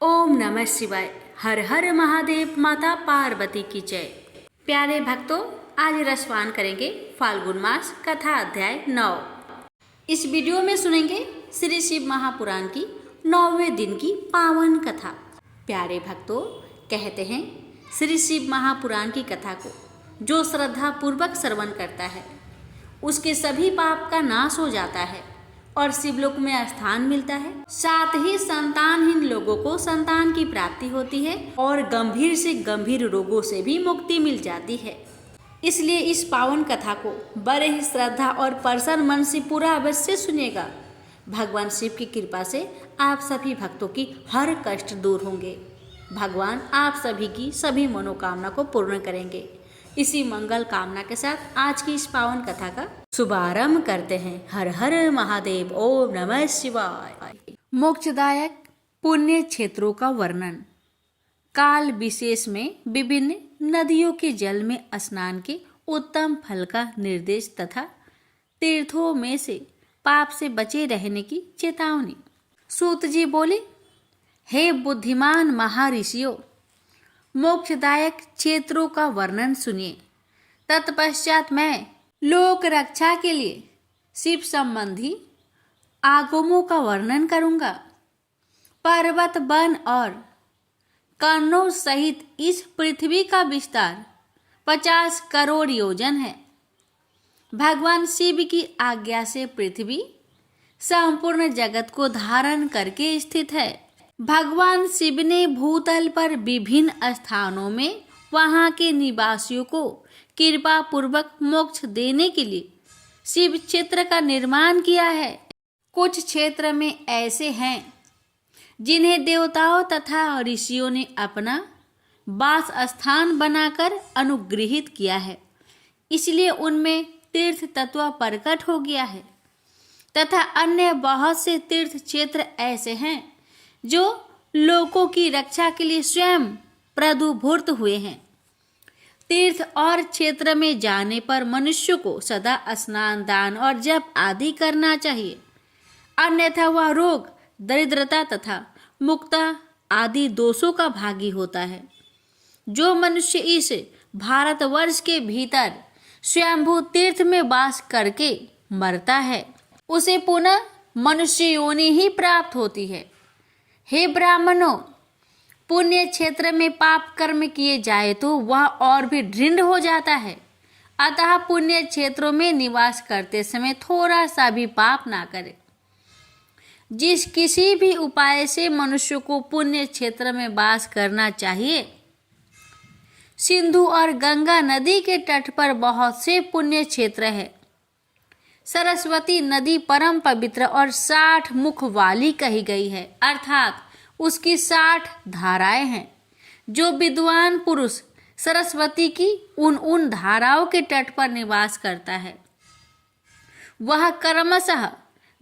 ओम नमः शिवाय। हर हर महादेव। माता पार्वती की जय। प्यारे भक्तों, आज रसवान करेंगे फाल्गुन मास कथा अध्याय 9। इस वीडियो में सुनेंगे श्री शिव महापुराण की 9वें दिन की पावन कथा। प्यारे भक्तों, कहते हैं श्री शिव महापुराण की कथा को जो श्रद्धा पूर्वक श्रवण करता है उसके सभी पाप का नाश हो जाता है और शिवलोक में स्थान मिलता है। साथ ही संतानहीन लोगों को संतान की प्राप्ति होती है और गंभीर से गंभीर रोगों से भी मुक्ति मिल जाती है। इसलिए इस पावन कथा को बड़े ही श्रद्धा और प्रसन्न मन से पूरा अवश्य सुनेगा। भगवान शिव की कृपा से आप सभी भक्तों की हर कष्ट दूर होंगे। भगवान आप सभी की सभी मनोकामना को पूर्ण करेंगे। इसी मंगल कामना के साथ आज की इस पावन कथा का शुभारंभ करते हैं। हर हर महादेव। ओम नमः शिवाय। मोक्षदायक पुण्य क्षेत्रों का वर्णन। काल विशेष में विभिन्न नदियों के जल में स्नान के उत्तम फल का निर्देश तथा तीर्थों में से पाप से बचे रहने की चेतावनी। सूत जी बोले, हे बुद्धिमान महर्षियों, मोक्षदायक क्षेत्रों का वर्णन सुनिए। तत्पश्चात मैं लोक रक्षा के लिए शिव संबंधी आगमों का वर्णन करूंगा। पर्वत, वन और कर्णों सहित इस पृथ्वी का विस्तार 50 करोड़ योजन है। भगवान शिव की आज्ञा से पृथ्वी संपूर्ण जगत को धारण करके स्थित है। भगवान शिव ने भूतल पर विभिन्न स्थानों में वहां के निवासियों को कृपा पूर्वक मोक्ष देने के लिए शिव क्षेत्र का निर्माण किया है। कुछ क्षेत्र में ऐसे हैं जिन्हें देवताओं तथा ऋषियों ने अपना वास स्थान बनाकर अनुग्रहित किया है, इसलिए उनमें तीर्थ तत्व प्रकट हो गया है। तथा अन्य बहुत से तीर्थ क्षेत्र ऐसे हैं जो लोगों की रक्षा के लिए स्वयं प्रदुभूत हुए हैं। तीर्थ और क्षेत्र में जाने पर मनुष्य को सदा स्नान, दान और जप आदि करना चाहिए, अन्यथा वह रोग, दरिद्रता तथा मुक्ता आदि दोषों का भागी होता है। जो मनुष्य इस भारतवर्ष के भीतर स्वयंभू तीर्थ में वास करके मरता है उसे पुनः मनुष्य योनि ही प्राप्त होती है। हे ब्राह्मणों, पुण्य क्षेत्र में पाप कर्म किए जाए तो वह और भी दृढ़ हो जाता है। अतः पुण्य क्षेत्रों में निवास करते समय थोड़ा सा भी पाप ना करें। जिस किसी भी उपाय से मनुष्य को पुण्य क्षेत्र में वास करना चाहिए। सिंधु और गंगा नदी के तट पर बहुत से पुण्य क्षेत्र है। सरस्वती नदी परम पवित्र और 60 मुख वाली कही गई है, अर्थात उसकी 60 धाराएं हैं। जो विद्वान पुरुष सरस्वती की उन धाराओं के तट पर निवास करता है वह क्रमशः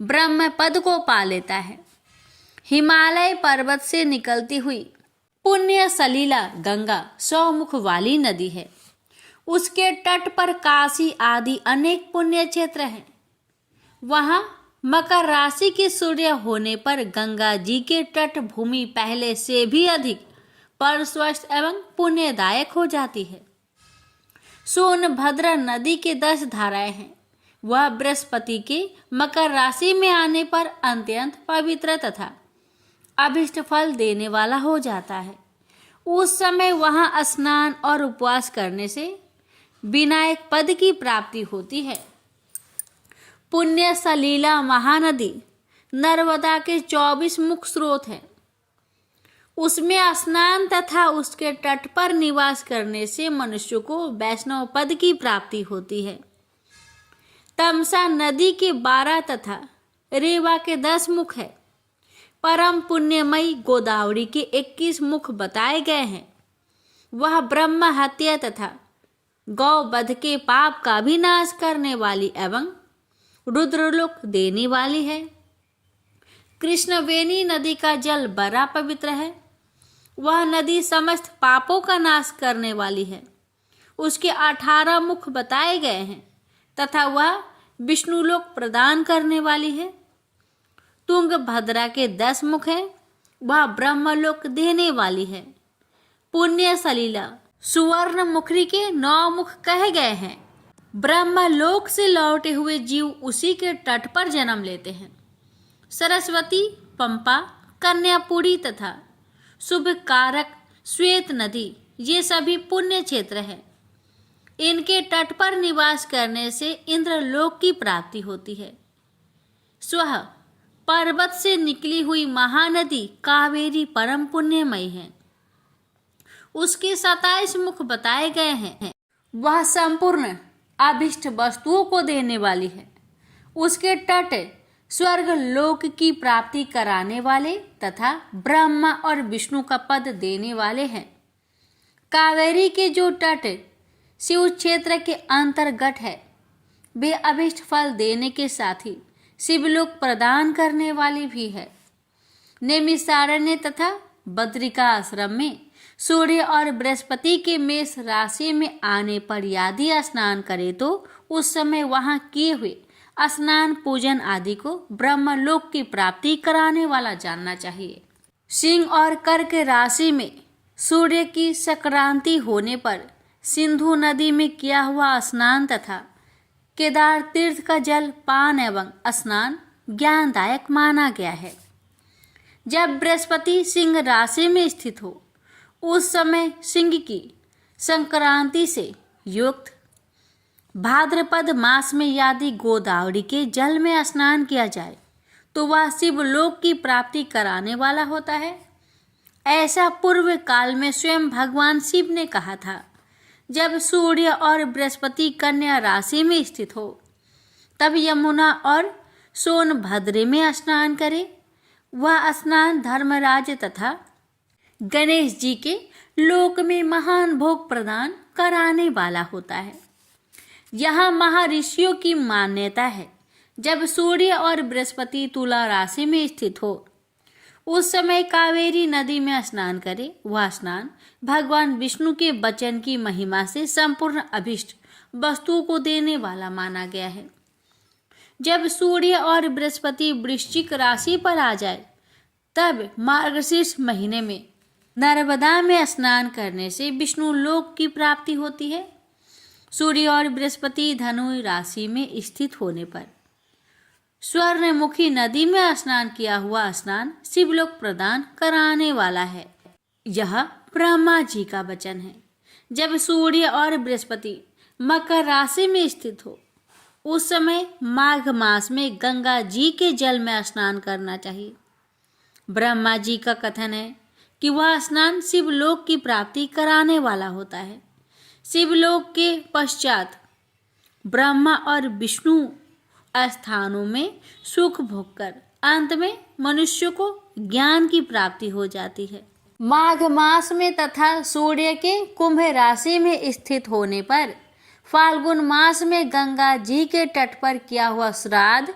ब्रह्म पद को पा लेता है। हिमालय पर्वत से निकलती हुई पुण्य सलीला गंगा 100 मुख वाली नदी है। उसके तट पर काशी आदि अनेक पुण्य क्षेत्र हैं। वहां मकर राशि के सूर्य होने पर गंगा जी के तट भूमि पहले से भी अधिक परस्वस्थ एवं पुण्यदायक हो जाती है। सोनभद्र नदी के 10 धाराएं हैं। वह बृहस्पति के मकर राशि में आने पर अत्यंत पवित्र तथा अभिष्ट फल देने वाला हो जाता है। उस समय वहां स्नान और उपवास करने से विनायक पद की प्राप्ति होती है। पुण्य सलीला महानदी नर्मदा के 24 मुख स्रोत है। उसमें स्नान तथा उसके तट पर निवास करने से मनुष्य को वैष्णव पद की प्राप्ति होती है। तमसा नदी के 12 तथा रेवा के 10 मुख है। परम पुण्यमयी गोदावरी के 21 मुख बताए गए हैं। वह ब्रह्म हत्या तथा गौ वध के पाप का भी नाश करने वाली एवं रुद्रलोक देने वाली है। कृष्णवेणी नदी का जल बड़ा पवित्र है। वह नदी समस्त पापों का नाश करने वाली है। उसके 18 मुख बताए गए हैं तथा वह विष्णुलोक प्रदान करने वाली है। तुंगभद्रा के 10 मुख हैं। वह ब्रह्मलोक देने वाली है। पुण्य सलीला सुवर्ण मुखरी के 9 मुख कहे गए हैं। ब्रह्मलोक से लौटे हुए जीव उसी के तट पर जन्म लेते हैं। सरस्वती, पंपा, कन्यापुरी तथा शुभ कारक श्वेत नदी ये सभी पुण्य क्षेत्र हैं। इनके तट पर निवास करने से इंद्रलोक की प्राप्ति होती है। स्वः पर्वत से निकली हुई महानदी कावेरी परम पुण्यमयी है। उसके 27 मुख बताए गए हैं। वह संपूर्ण अभिष्ट वस्तुओं को देने वाली है। उसके तट स्वर्ग लोक की प्राप्ति कराने वाले तथा ब्रह्मा और विष्णु का पद देने वाले हैं। कावेरी के जो तट शिव क्षेत्र के अंतर्गत है, वे अभिष्ट फल देने के साथ ही शिवलोक प्रदान करने वाली भी है। नैमिषारण्य तथा बद्रिका आश्रम में सूर्य और बृहस्पति के मेष राशि में आने पर यदि स्नान करे तो उस समय वहां किए हुए स्नान पूजन आदि को ब्रह्मलोक की प्राप्ति कराने वाला जानना चाहिए। सिंह और कर्क राशि में सूर्य की संक्रांति होने पर सिंधु नदी में किया हुआ स्नान तथा केदार तीर्थ का जल पान एवं स्नान ज्ञानदायक माना गया है। जब बृहस्पति सिंह राशि में स्थित हो उस समय सिंह की संक्रांति से युक्त भाद्रपद मास में यदि गोदावरी के जल में स्नान किया जाए तो वह शिवलोक की प्राप्ति कराने वाला होता है। ऐसा पूर्व काल में स्वयं भगवान शिव ने कहा था। जब सूर्य और बृहस्पति कन्या राशि में स्थित हो तब यमुना और सोनभद्र में स्नान करे। वह स्नान धर्मराज तथा गणेश जी के लोक में महान भोग प्रदान कराने वाला होता है। यह महर्षियों की मान्यता है। जब सूर्य और बृहस्पति तुला राशि में स्थित हो उस समय कावेरी नदी में स्नान करे। वह स्नान भगवान विष्णु के वचन की महिमा से संपूर्ण अभिष्ट वस्तुओं को देने वाला माना गया है। जब सूर्य और बृहस्पति वृश्चिक राशि पर आ जाए तब मार्गशीर्ष महीने में नर्मदा में स्नान करने से विष्णु लोक की प्राप्ति होती है। सूर्य और बृहस्पति धनु राशि में स्थित होने पर स्वर्णमुखी नदी में स्नान किया हुआ स्नान शिवलोक प्रदान कराने वाला है। यह ब्रह्मा जी का वचन है। जब सूर्य और बृहस्पति मकर राशि में स्थित हो उस समय माघ मास में गंगा जी के जल में स्नान करना चाहिए। ब्रह्मा जी का कथन है कि वह स्नान शिवलोक की प्राप्ति कराने वाला होता है। शिवलोक के पश्चात ब्रह्मा और विष्णु स्थानों में सुख भोगकर अंत में मनुष्य को ज्ञान की प्राप्ति हो जाती है। माघ मास में तथा सूर्य के कुंभ राशि में स्थित होने पर फाल्गुन मास में गंगा जी के तट पर किया हुआ श्राद्ध,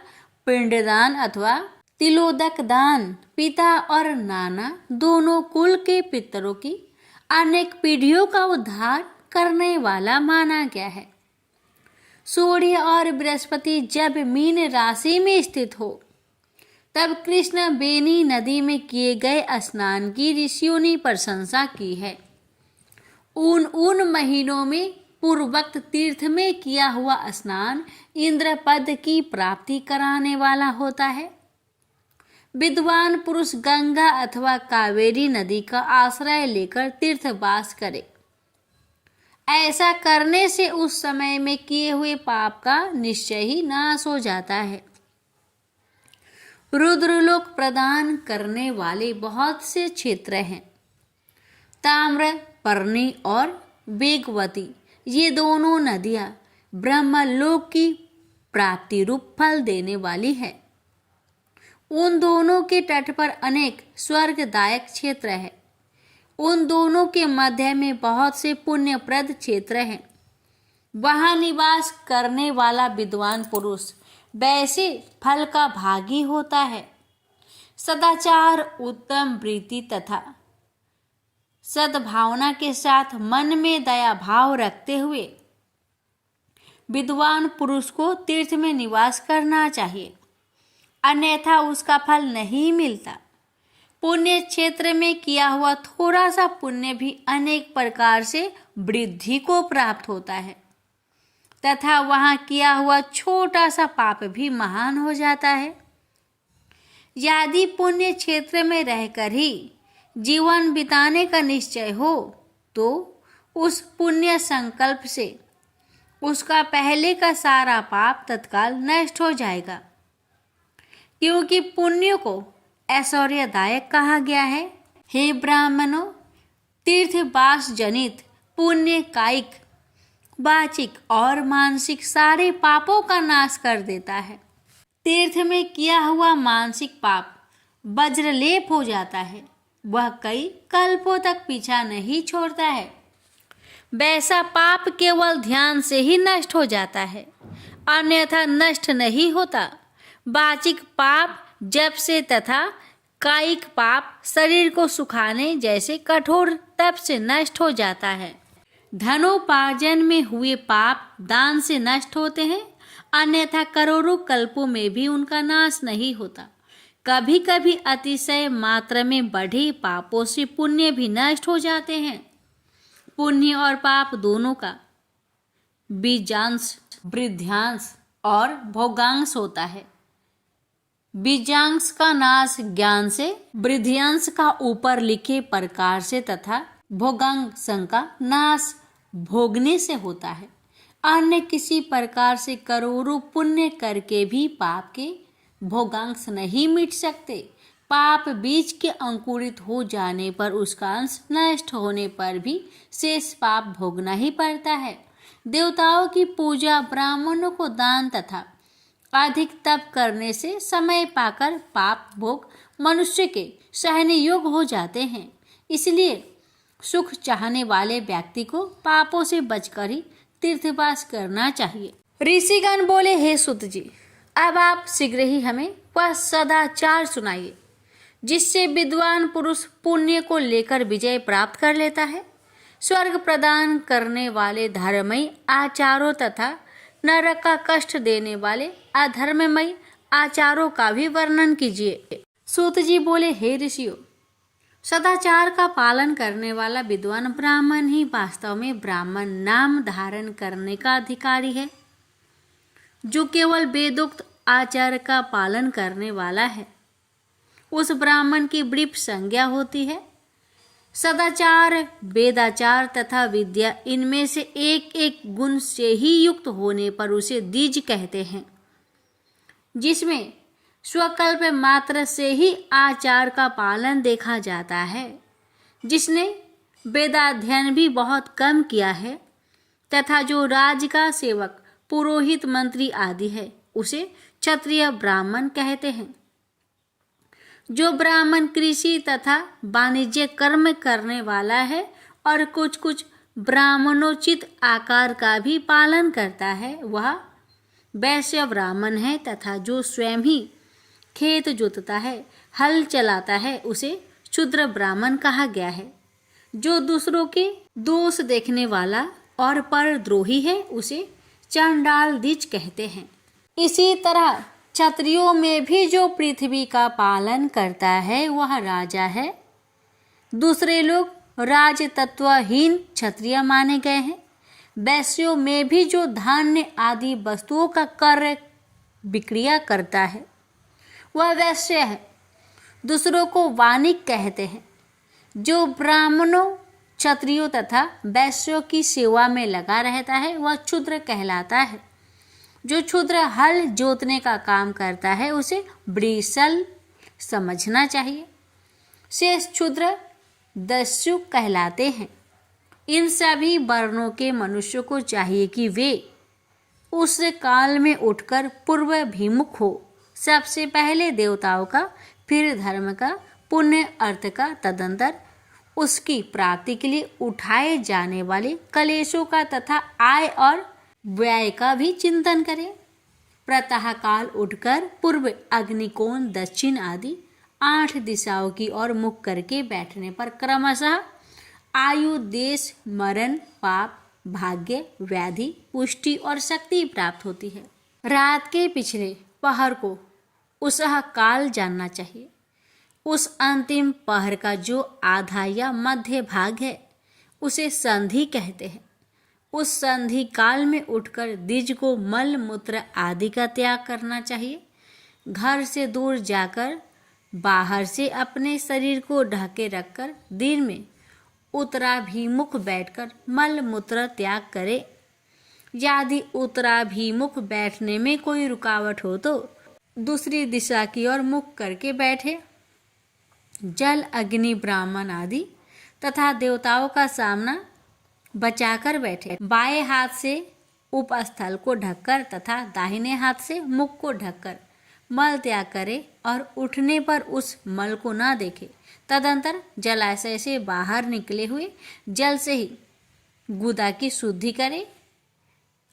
पिंडदान अथवा तिलोदक दान पिता और नाना दोनों कुल के पितरों की अनेक पीढ़ियों का उद्धार करने वाला माना गया है। सूर्य और बृहस्पति जब मीन राशि में स्थित हो तब कृष्ण बेनी नदी में किए गए स्नान की ऋषियों ने प्रशंसा की है। उन महीनों में पूर्वोक्त तीर्थ में किया हुआ स्नान इंद्र पद की प्राप्ति कराने वाला होता है। विद्वान पुरुष गंगा अथवा कावेरी नदी का आश्रय लेकर तीर्थवास करे। ऐसा करने से उस समय में किए हुए पाप का निश्चय ही नाश हो जाता है। रुद्रलोक प्रदान करने वाले बहुत से क्षेत्र हैं। ताम्रपर्णी और वेगवती ये दोनों नदियां ब्रह्मलोक की प्राप्ति रूप फल देने वाली है। उन दोनों के तट पर अनेक स्वर्गदायक क्षेत्र है। उन दोनों के मध्य में बहुत से पुण्यप्रद क्षेत्र हैं। वहां निवास करने वाला विद्वान पुरुष वैसे फल का भागी होता है। सदाचार, उत्तम वृत्ति तथा सद्भावना के साथ मन में दया भाव रखते हुए विद्वान पुरुष को तीर्थ में निवास करना चाहिए, अन्यथा उसका फल नहीं मिलता। पुण्य क्षेत्र में किया हुआ थोड़ा सा पुण्य भी अनेक प्रकार से वृद्धि को प्राप्त होता है तथा वहाँ किया हुआ छोटा सा पाप भी महान हो जाता है। यदि पुण्य क्षेत्र में रहकर ही जीवन बिताने का निश्चय हो तो उस पुण्य संकल्प से उसका पहले का सारा पाप तत्काल नष्ट हो जाएगा, क्योंकि पुण्य को ऐश्वर्यदायक कहा गया है। हे ब्राह्मणों, तीर्थवास जनित पुण्य कायिक, वाचिक और मानसिक सारे पापों का नाश कर देता है। तीर्थ में किया हुआ मानसिक पाप वज्रलेप हो जाता है, वह कई कल्पों तक पीछा नहीं छोड़ता है। वैसा पाप केवल ध्यान से ही नष्ट हो जाता है, अन्यथा नष्ट नहीं होता। वाचिक पाप जप से तथा कायिक पाप शरीर को सुखाने जैसे कठोर तप से नष्ट हो जाता है। धनोपार्जन में हुए पाप दान से नष्ट होते हैं, अन्यथा करोड़ों कल्पों में भी उनका नाश नहीं होता। कभी कभी अतिशय मात्रा में बढ़े पापों से पुण्य भी नष्ट हो जाते हैं। पुण्य और पाप दोनों का बीजांश, वृद्ध्यांश और भोगांश होता है। बीजांश का नाश ज्ञान से, वृद्ध्यांश का ऊपर लिखे प्रकार से तथा भोगांश का नाश भोगने से होता है। अन्य किसी प्रकार से करोड़ों पुण्य करके भी पाप के भोगांश नहीं मिट सकते। पाप बीज के अंकुरित हो जाने पर उसका अंश नष्ट होने पर भी शेष पाप भोगना ही पड़ता है। देवताओं की पूजा, ब्राह्मणों को दान तथा अधिक तप करने से समय पाकर पाप भोग मनुष्य के सहने योग्य हो जाते हैं। इसलिए सुख चाहने वाले व्यक्ति को पापों से बचकर ही तीर्थवास करना चाहिए। ऋषिगण बोले, हे सुत जी, अब आप शीघ्र ही हमें वह सदाचार सुनाइए जिससे विद्वान पुरुष पुण्य को लेकर विजय प्राप्त कर लेता है। स्वर्ग प्रदान करने वाले धर्ममयी आचारों तथा नरक का कष्ट देने वाले अधर्ममयी आचारों का भी वर्णन कीजिए। सूत जी बोले, हे ऋषियों, सदाचार का पालन करने वाला विद्वान ब्राह्मण ही वास्तव में ब्राह्मण नाम धारण करने का अधिकारी है। जो केवल वेदोक्त आचार का पालन करने वाला है उस ब्राह्मण की बड़ी संज्ञा होती है। सदाचार, वेदाचार तथा विद्या, इनमें से एक एक गुण से ही युक्त होने पर उसे द्विज कहते हैं। जिसमें स्वकल्प मात्र से ही आचार का पालन देखा जाता है, जिसने वेदाध्ययन भी बहुत कम किया है तथा जो राज का सेवक, पुरोहित, मंत्री आदि है, उसे क्षत्रिय ब्राह्मण कहते हैं। जो ब्राह्मण कृषि तथा वाणिज्य कर्म करने वाला है और कुछ कुछ ब्राह्मणोचित आकार का भी पालन करता है, वह वैश्य ब्राह्मण है। तथा जो स्वयं ही खेत जोतता है, हल चलाता है, उसे शूद्र ब्राह्मण कहा गया है। जो दूसरों के दोष देखने वाला और परद्रोही है, उसे चांडाल द्विज कहते हैं। इसी तरह क्षत्रियों में भी जो पृथ्वी का पालन करता है वह राजा है। दूसरे लोग राजतत्वहीन क्षत्रिय माने गए हैं। वैश्यों में भी जो धान्य आदि वस्तुओं का क्रय विक्रिया करता है वह वैश्य है। दूसरों को वाणिक कहते हैं। जो ब्राह्मणों, क्षत्रियों तथा वैश्यों की सेवा में लगा रहता है वह क्षुद्र कहलाता है। जो क्षुद्र हल जोतने का काम करता है उसे वृषल समझना चाहिए। शेष क्षुद्र दस्यु कहलाते हैं। इन सभी वर्णों के मनुष्यों को चाहिए कि वे उस काल में उठकर पूर्वाभिमुख हो। सबसे पहले देवताओं का, फिर धर्म का, पुण्य अर्थ का, तदंतर उसकी प्राप्ति के लिए उठाए जाने वाले कलेशों का तथा आय और व्यय का भी चिंतन करें। प्रातः काल उठकर पूर्व, अग्निकोण, दक्षिण आदि 8 दिशाओं की ओर मुख करके बैठने पर क्रमशः आयु, देश, मरण, पाप, भाग्य, व्याधि, पुष्टि और शक्ति प्राप्त होती है। रात के पिछले पहर को उसह काल जानना चाहिए। उस अंतिम पहर का जो आधा या मध्य भाग है उसे संधि कहते हैं। उस संधि काल में उठकर द्विज को मल मूत्र आदि का त्याग करना चाहिए। घर से दूर जाकर बाहर से अपने शरीर को ढके रखकर दिन में उत्तराभिमुख बैठकर मल मूत्र त्याग करे। यदि उत्तराभिमुख बैठने में कोई रुकावट हो तो दूसरी दिशा की ओर मुख करके बैठे। जल, अग्नि, ब्राह्मण आदि तथा देवताओं का सामना बचाकर बैठे। बाएं हाथ से उपस्थल को ढककर तथा दाहिने हाथ से मुख को ढककर मल त्याग करे और उठने पर उस मल को न देखे। तदंतर जलाशय से बाहर निकले हुए जल से ही गुदा की शुद्धि करे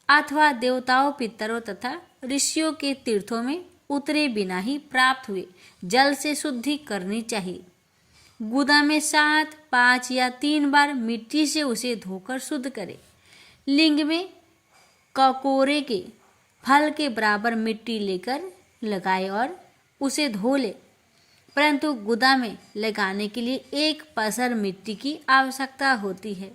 अथवा देवताओं, पितरों तथा ऋषियों के तीर्थों में उतरे बिना ही प्राप्त हुए जल से शुद्धि करनी चाहिए। गुदा में 7, 5 या 3 बार मिट्टी से उसे धोकर शुद्ध करे। लिंग में ककोरे के फल के बराबर मिट्टी लेकर लगाए और उसे धो ले, परंतु गुदा में लगाने के लिए 1 पसर मिट्टी की आवश्यकता होती है।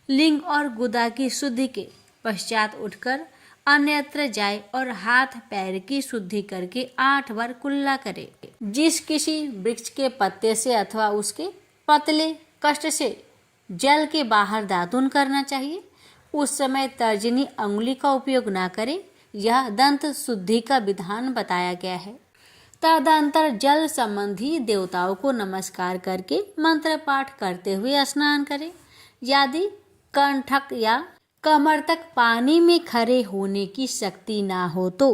लिंग और गुदा की शुद्धि के पश्चात उठकर अन्यत्र जाए और हाथ पैर की शुद्धि करके 8 बार कुल्ला करे। जिस किसी वृक्ष के पत्ते से अथवा उसके पतले कष्ट से जल के बाहर दातुन करना चाहिए, उस समय तर्जनी अंगुली का उपयोग न करे। यह दंत शुद्धि का विधान बताया गया है। तदंतर जल संबंधी देवताओं को नमस्कार करके मंत्र पाठ करते हुए स्नान करें। यदि कंठक या कमर तक पानी में खड़े होने की शक्ति ना हो तो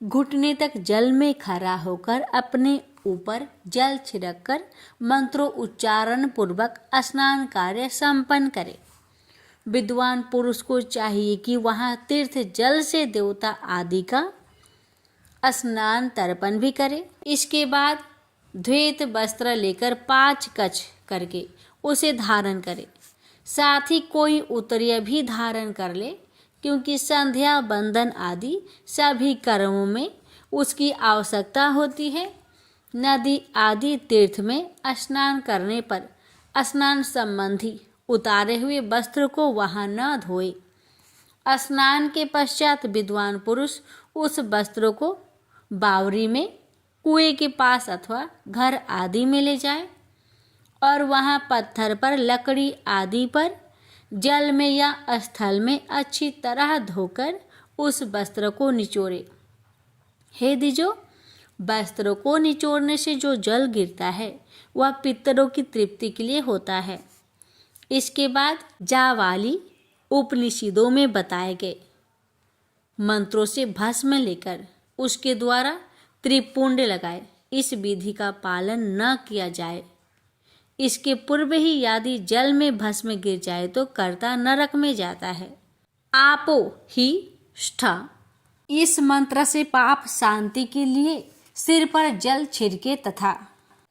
घुटने तक जल में खड़ा होकर अपने ऊपर जल छिड़ककर मंत्रों उच्चारण पूर्वक स्नान कार्य संपन्न करे। विद्वान पुरुष को चाहिए कि वहाँ तीर्थ जल से देवता आदि का स्नान तर्पण भी करे। इसके बाद द्वैत वस्त्र लेकर 5 कच्छ करके उसे धारण करे। साथ ही कोई उत्तरीय भी धारण कर ले, क्योंकि संध्या, बंदन आदि सभी कर्मों में उसकी आवश्यकता होती है। नदी आदि तीर्थ में स्नान करने पर स्नान संबंधी उतारे हुए वस्त्र को वहाँ न धोए। स्नान के पश्चात विद्वान पुरुष उस वस्त्रों को बावरी में, कुएं के पास अथवा घर आदि में ले जाए और वहाँ पत्थर पर, लकड़ी आदि पर, जल में या स्थल में अच्छी तरह धोकर उस वस्त्र को निचोड़े। हे द्विजों, वस्त्रों को निचोड़ने से जो जल गिरता है वह पितरों की तृप्ति के लिए होता है। इसके बाद जावाली उपनिषदों में बताए गए मंत्रों से भस्म लेकर उसके द्वारा त्रिपुंड लगाए। इस विधि का पालन न किया जाए, इसके पूर्व ही यदि जल में भस्म गिर जाए तो कर्ता नरक में जाता है। आपो ही ष्ठ, इस मंत्र से पाप शांति के लिए सिर पर जल छिड़के तथा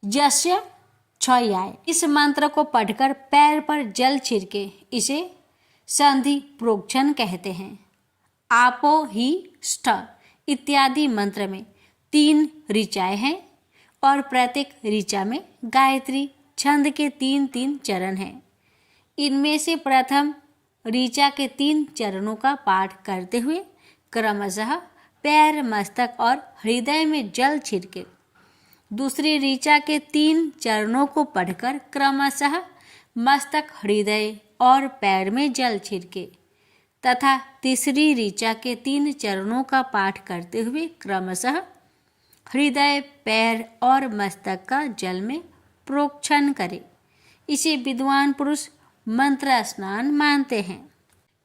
यस्य क्षयाय, इस मंत्र को पढ़कर पैर पर जल छिड़के, इसे संधि प्रोक्षण कहते हैं। आपो ही ष्ठ इत्यादि मंत्र में 3 ऋचाएं हैं और प्रत्येक ऋचा में गायत्री छंद के 3-3 चरण हैं। इनमें से प्रथम ऋचा के 3 चरणों का पाठ करते हुए क्रमशः पैर, मस्तक और हृदय में जल छिड़के, दूसरी ऋचा के 3 चरणों को पढ़कर क्रमशः मस्तक, हृदय और पैर में जल छिड़के तथा तीसरी ऋचा के 3 चरणों का पाठ करते हुए क्रमशः हृदय, पैर और मस्तक का जल में प्रोक्षण करे। इसे विद्वान पुरुष मंत्र स्नान मानते हैं।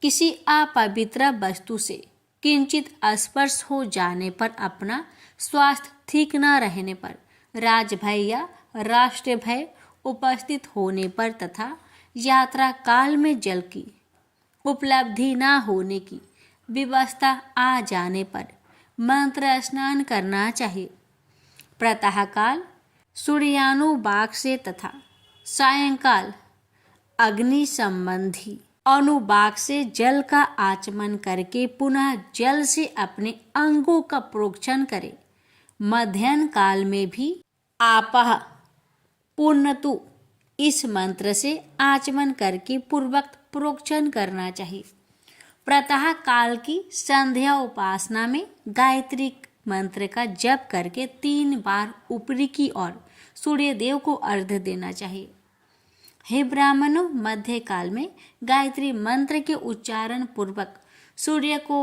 किसी अपवित्र वस्तु से किंचित स्पर्श हो जाने पर, अपना स्वास्थ्य ठीक न रहने पर, राजभय या राष्ट्र भय उपस्थित होने पर तथा यात्रा काल में जल की उपलब्धि न होने की व्यवस्था आ जाने पर मंत्र स्नान करना चाहिए। प्रातःकाल सूर्यानुवाक से तथा सायंकाल अग्नि संबंधी अनुवाक से जल का आचमन करके पुनः जल से अपने अंगों का प्रोक्षण करे। मध्याह्न काल में भी आपः पुनतु इस मंत्र से आचमन करके पूर्वक प्रोक्षण करना चाहिए। प्रातः काल की संध्या उपासना में गायत्री मंत्र का जप करके 3 बार ऊपरी की ओर सूर्य देव को अर्घ्य देना चाहिए। हे ब्राह्मणों, मध्य काल में गायत्री मंत्र के उच्चारण पूर्वक सूर्य को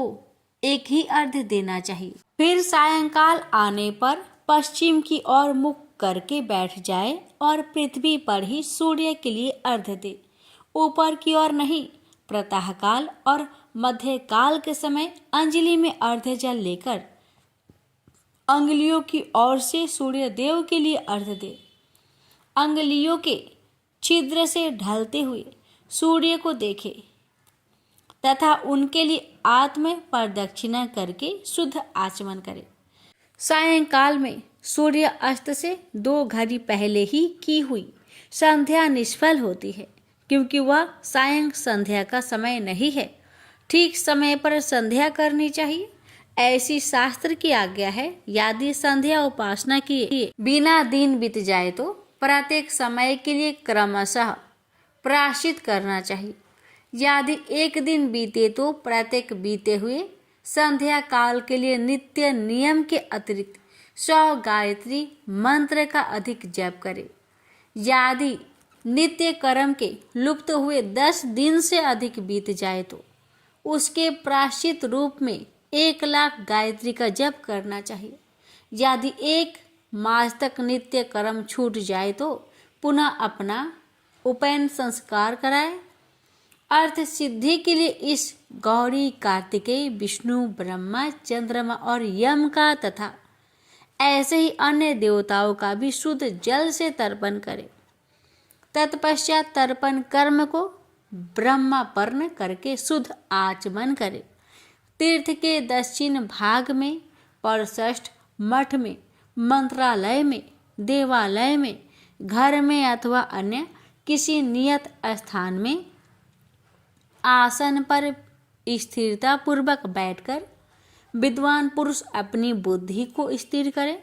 एक ही अर्घ्य देना चाहिए। फिर सायंकाल आने पर पश्चिम की ओर मुख करके बैठ जाए और पृथ्वी पर ही सूर्य के लिए अर्घ्य दे, ऊपर की ओर नहीं। प्रातः काल और मध्य काल के समय अंजलि में अर्घ्य जल लेकर अंगुलियों की ओर से सूर्य देव के लिए अर्घ्य दे। अंगुलियों के छिद्र से ढलते हुए सूर्य को देखे तथा उनके लिए आत्म प्रदक्षिणा करके शुद्ध आचमन करे। सायंकाल में सूर्य अस्त से 2 घड़ी पहले ही की हुई संध्या निष्फल होती है, क्योंकि वह सायं संध्या का समय नहीं है। ठीक समय पर संध्या करनी चाहिए, ऐसी शास्त्र की आज्ञा है। यदि संध्या उपासना किए बिना दिन बीत जाए तो प्रत्येक समय के लिए क्रमशः प्रायश्चित करना चाहिए। यदि एक दिन बीते तो प्रत्येक बीते हुए संध्या काल के लिए नित्य नियम के अतिरिक्त 100 गायत्री मंत्र का अधिक जप करे। यदि नित्य कर्म के लुप्त हुए 10 दिन से अधिक बीत जाए तो उसके प्रायश्चित रूप में 1 लाख गायत्री का जप करना चाहिए। यदि 1 मास तक नित्य कर्म छूट जाए तो पुनः अपना उपनयन संस्कार कराए। अर्थ सिद्धि के लिए इस गौरी, कार्तिकेय, विष्णु, ब्रह्मा, चंद्रमा और यम का तथा ऐसे ही अन्य देवताओं का भी शुद्ध जल से तर्पण करे। तत्पश्चात तर्पण कर्म को ब्रह्मार्पण करके शुद्ध आचमन करे। तीर्थ के दक्षिण भाग में, परषष्ठ मठ में, मंत्रालय में, देवालय में, घर में अथवा अन्य किसी नियत स्थान में आसन पर स्थिरता पूर्वक बैठकर विद्वान पुरुष अपनी बुद्धि को स्थिर करे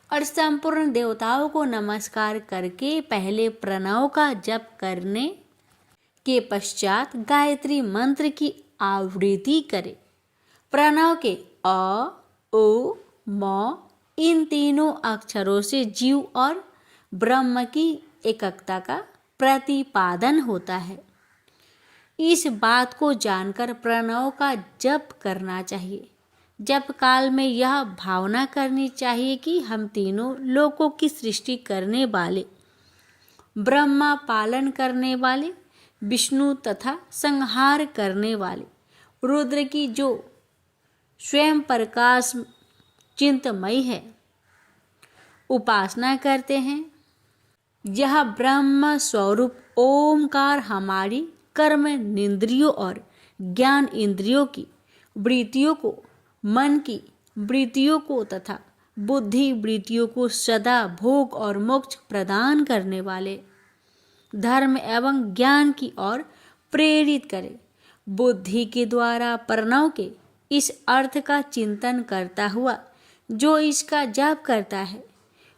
और संपूर्ण देवताओं को नमस्कार करके पहले प्रणव का जप करने के पश्चात गायत्री मंत्र की आवृत्ति करे। प्रणव के अ, ओ, म इन तीनों अक्षरों से जीव और ब्रह्म की एकता का प्रतिपादन होता है। इस बात को जानकर प्रणव का जप करना चाहिए। जप काल में यह भावना करनी चाहिए कि हम तीनों लोकों की सृष्टि करने वाले ब्रह्मा, पालन करने वाले विष्णु तथा संहार करने वाले रुद्र की जो स्वयं प्रकाश चिंतमयी है उपासना करते हैं। यह ब्रह्म स्वरूप ओमकार हमारी कर्म इंद्रियों और ज्ञान इंद्रियों की वृत्तियों को, मन की वृत्तियों को तथा बुद्धि वृत्तियों को सदा भोग और मोक्ष प्रदान करने वाले धर्म एवं ज्ञान की ओर प्रेरित करे। बुद्धि के द्वारा प्रणव के इस अर्थ का चिंतन करता हुआ जो इसका जाप करता है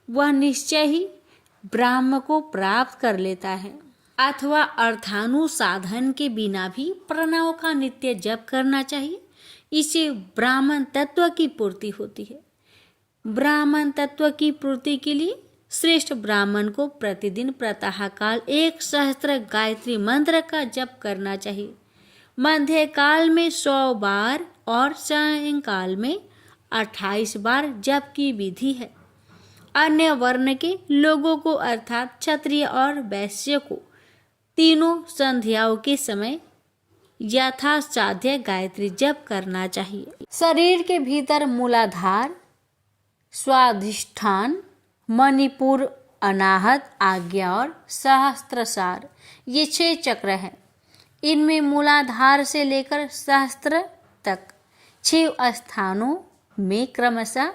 वह निश्चय ही ब्रह्म को प्राप्त कर लेता है। अथवा अर्थानुसाधन के बिना भी प्रणव का नित्य जप करना चाहिए। इससे ब्राह्मण तत्व की पूर्ति होती है। ब्राह्मण तत्व की पूर्ति के लिए श्रेष्ठ ब्राह्मण को प्रतिदिन प्रातः काल 1000 गायत्री मंत्र का जप करना चाहिए। मध्य काल में 100 बार और सायंकाल में 28 बार जप की विधि है। अन्य वर्ण के लोगों को अर्थात क्षत्रिय और वैश्य को तीनों संध्याओं के समय यथासाध्य गायत्री जप करना चाहिए। शरीर के भीतर मूलाधार, स्वाधिष्ठान, मणिपुर, अनाहत, आज्ञा और सहस्त्रसार ये 6 चक्र हैं। इनमें मूलाधार से लेकर सहस्त्र तक 6 स्थानों में क्रमशः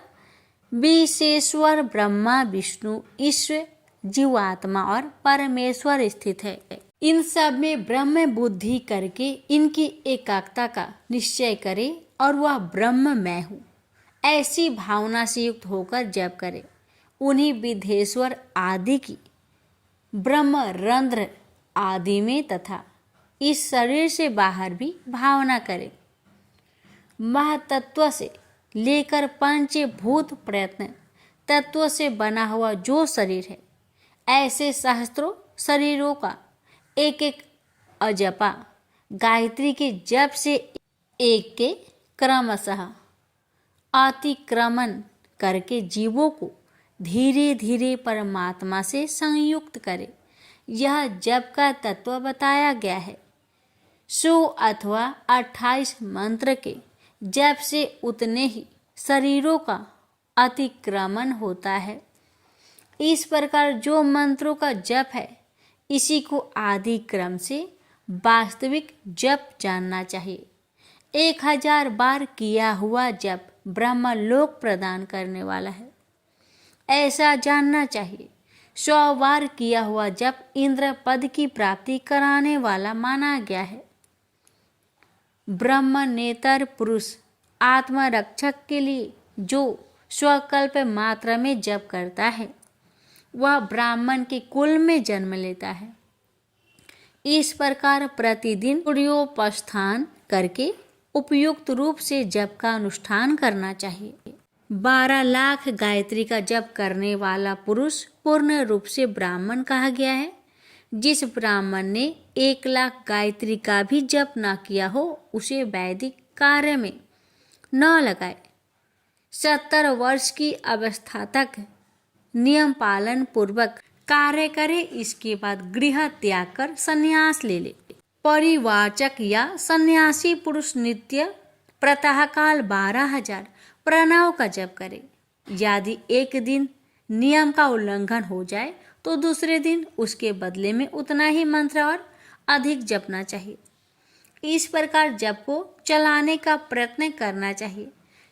विशेश्वर ब्रह्मा, विष्णु, ईश्वर, जीवात्मा और परमेश्वर स्थित है। इन सब में ब्रह्म बुद्धि करके इनकी एकाग्रता का निश्चय करे और वह ब्रह्म मैं हूँ ऐसी भावना से युक्त होकर जप करे। उन्हीं विधेश्वर आदि की ब्रह्म रंध्र आदि में तथा इस शरीर से बाहर भी भावना करें। महातत्व से लेकर पंचभूत प्रयत्न तत्व से बना हुआ जो शरीर है, ऐसे सहस्त्रों शरीरों का एक एक अजपा गायत्री के जप से एक के क्रमशः अतिक्रमण करके जीवों को धीरे धीरे परमात्मा से संयुक्त करे। यह जप का तत्व बताया गया है। 100 अथवा 28 मंत्र के जप से उतने ही शरीरों का अतिक्रमण होता है। इस प्रकार जो मंत्रों का जप है, इसी को आदि क्रम से वास्तविक जप जानना चाहिए। 1000 बार किया हुआ जप ब्रह्मलोक प्रदान करने वाला है, ऐसा जानना चाहिए। 100 बार किया हुआ जप इंद्र पद की प्राप्ति कराने वाला माना गया है। ब्रह्म नेतर पुरुष आत्मरक्षक के लिए जो स्वकल्प मात्रा में जप करता है, वह ब्राह्मण के कुल में जन्म लेता है। इस प्रकार प्रतिदिन सूर्योपास्थान करके उपयुक्त रूप से जप का अनुष्ठान करना चाहिए। 12 लाख गायत्री का जप करने वाला पुरुष पूर्ण रूप से ब्राह्मण कहा गया है। जिस ब्राह्मण ने 1 लाख गायत्री का भी जप न किया हो, उसे वैदिक कार्य में न लगाए। 70 वर्ष की अवस्था तक नियम पालन पूर्वक कार्य करे। इसके बाद गृह त्याग कर संन्यास ले ले। परिवाचक या सन्यासी पुरुष नित्य प्रातःकाल 12,000 प्रणव का जप करे। यदि एक दिन नियम का उल्लंघन हो जाए तो दूसरे दिन उसके बदले में उतना ही मंत्र और अधिक जपना चाहिए। इस प्रकार जप को चलाने का प्रयत्न करना चाहिए।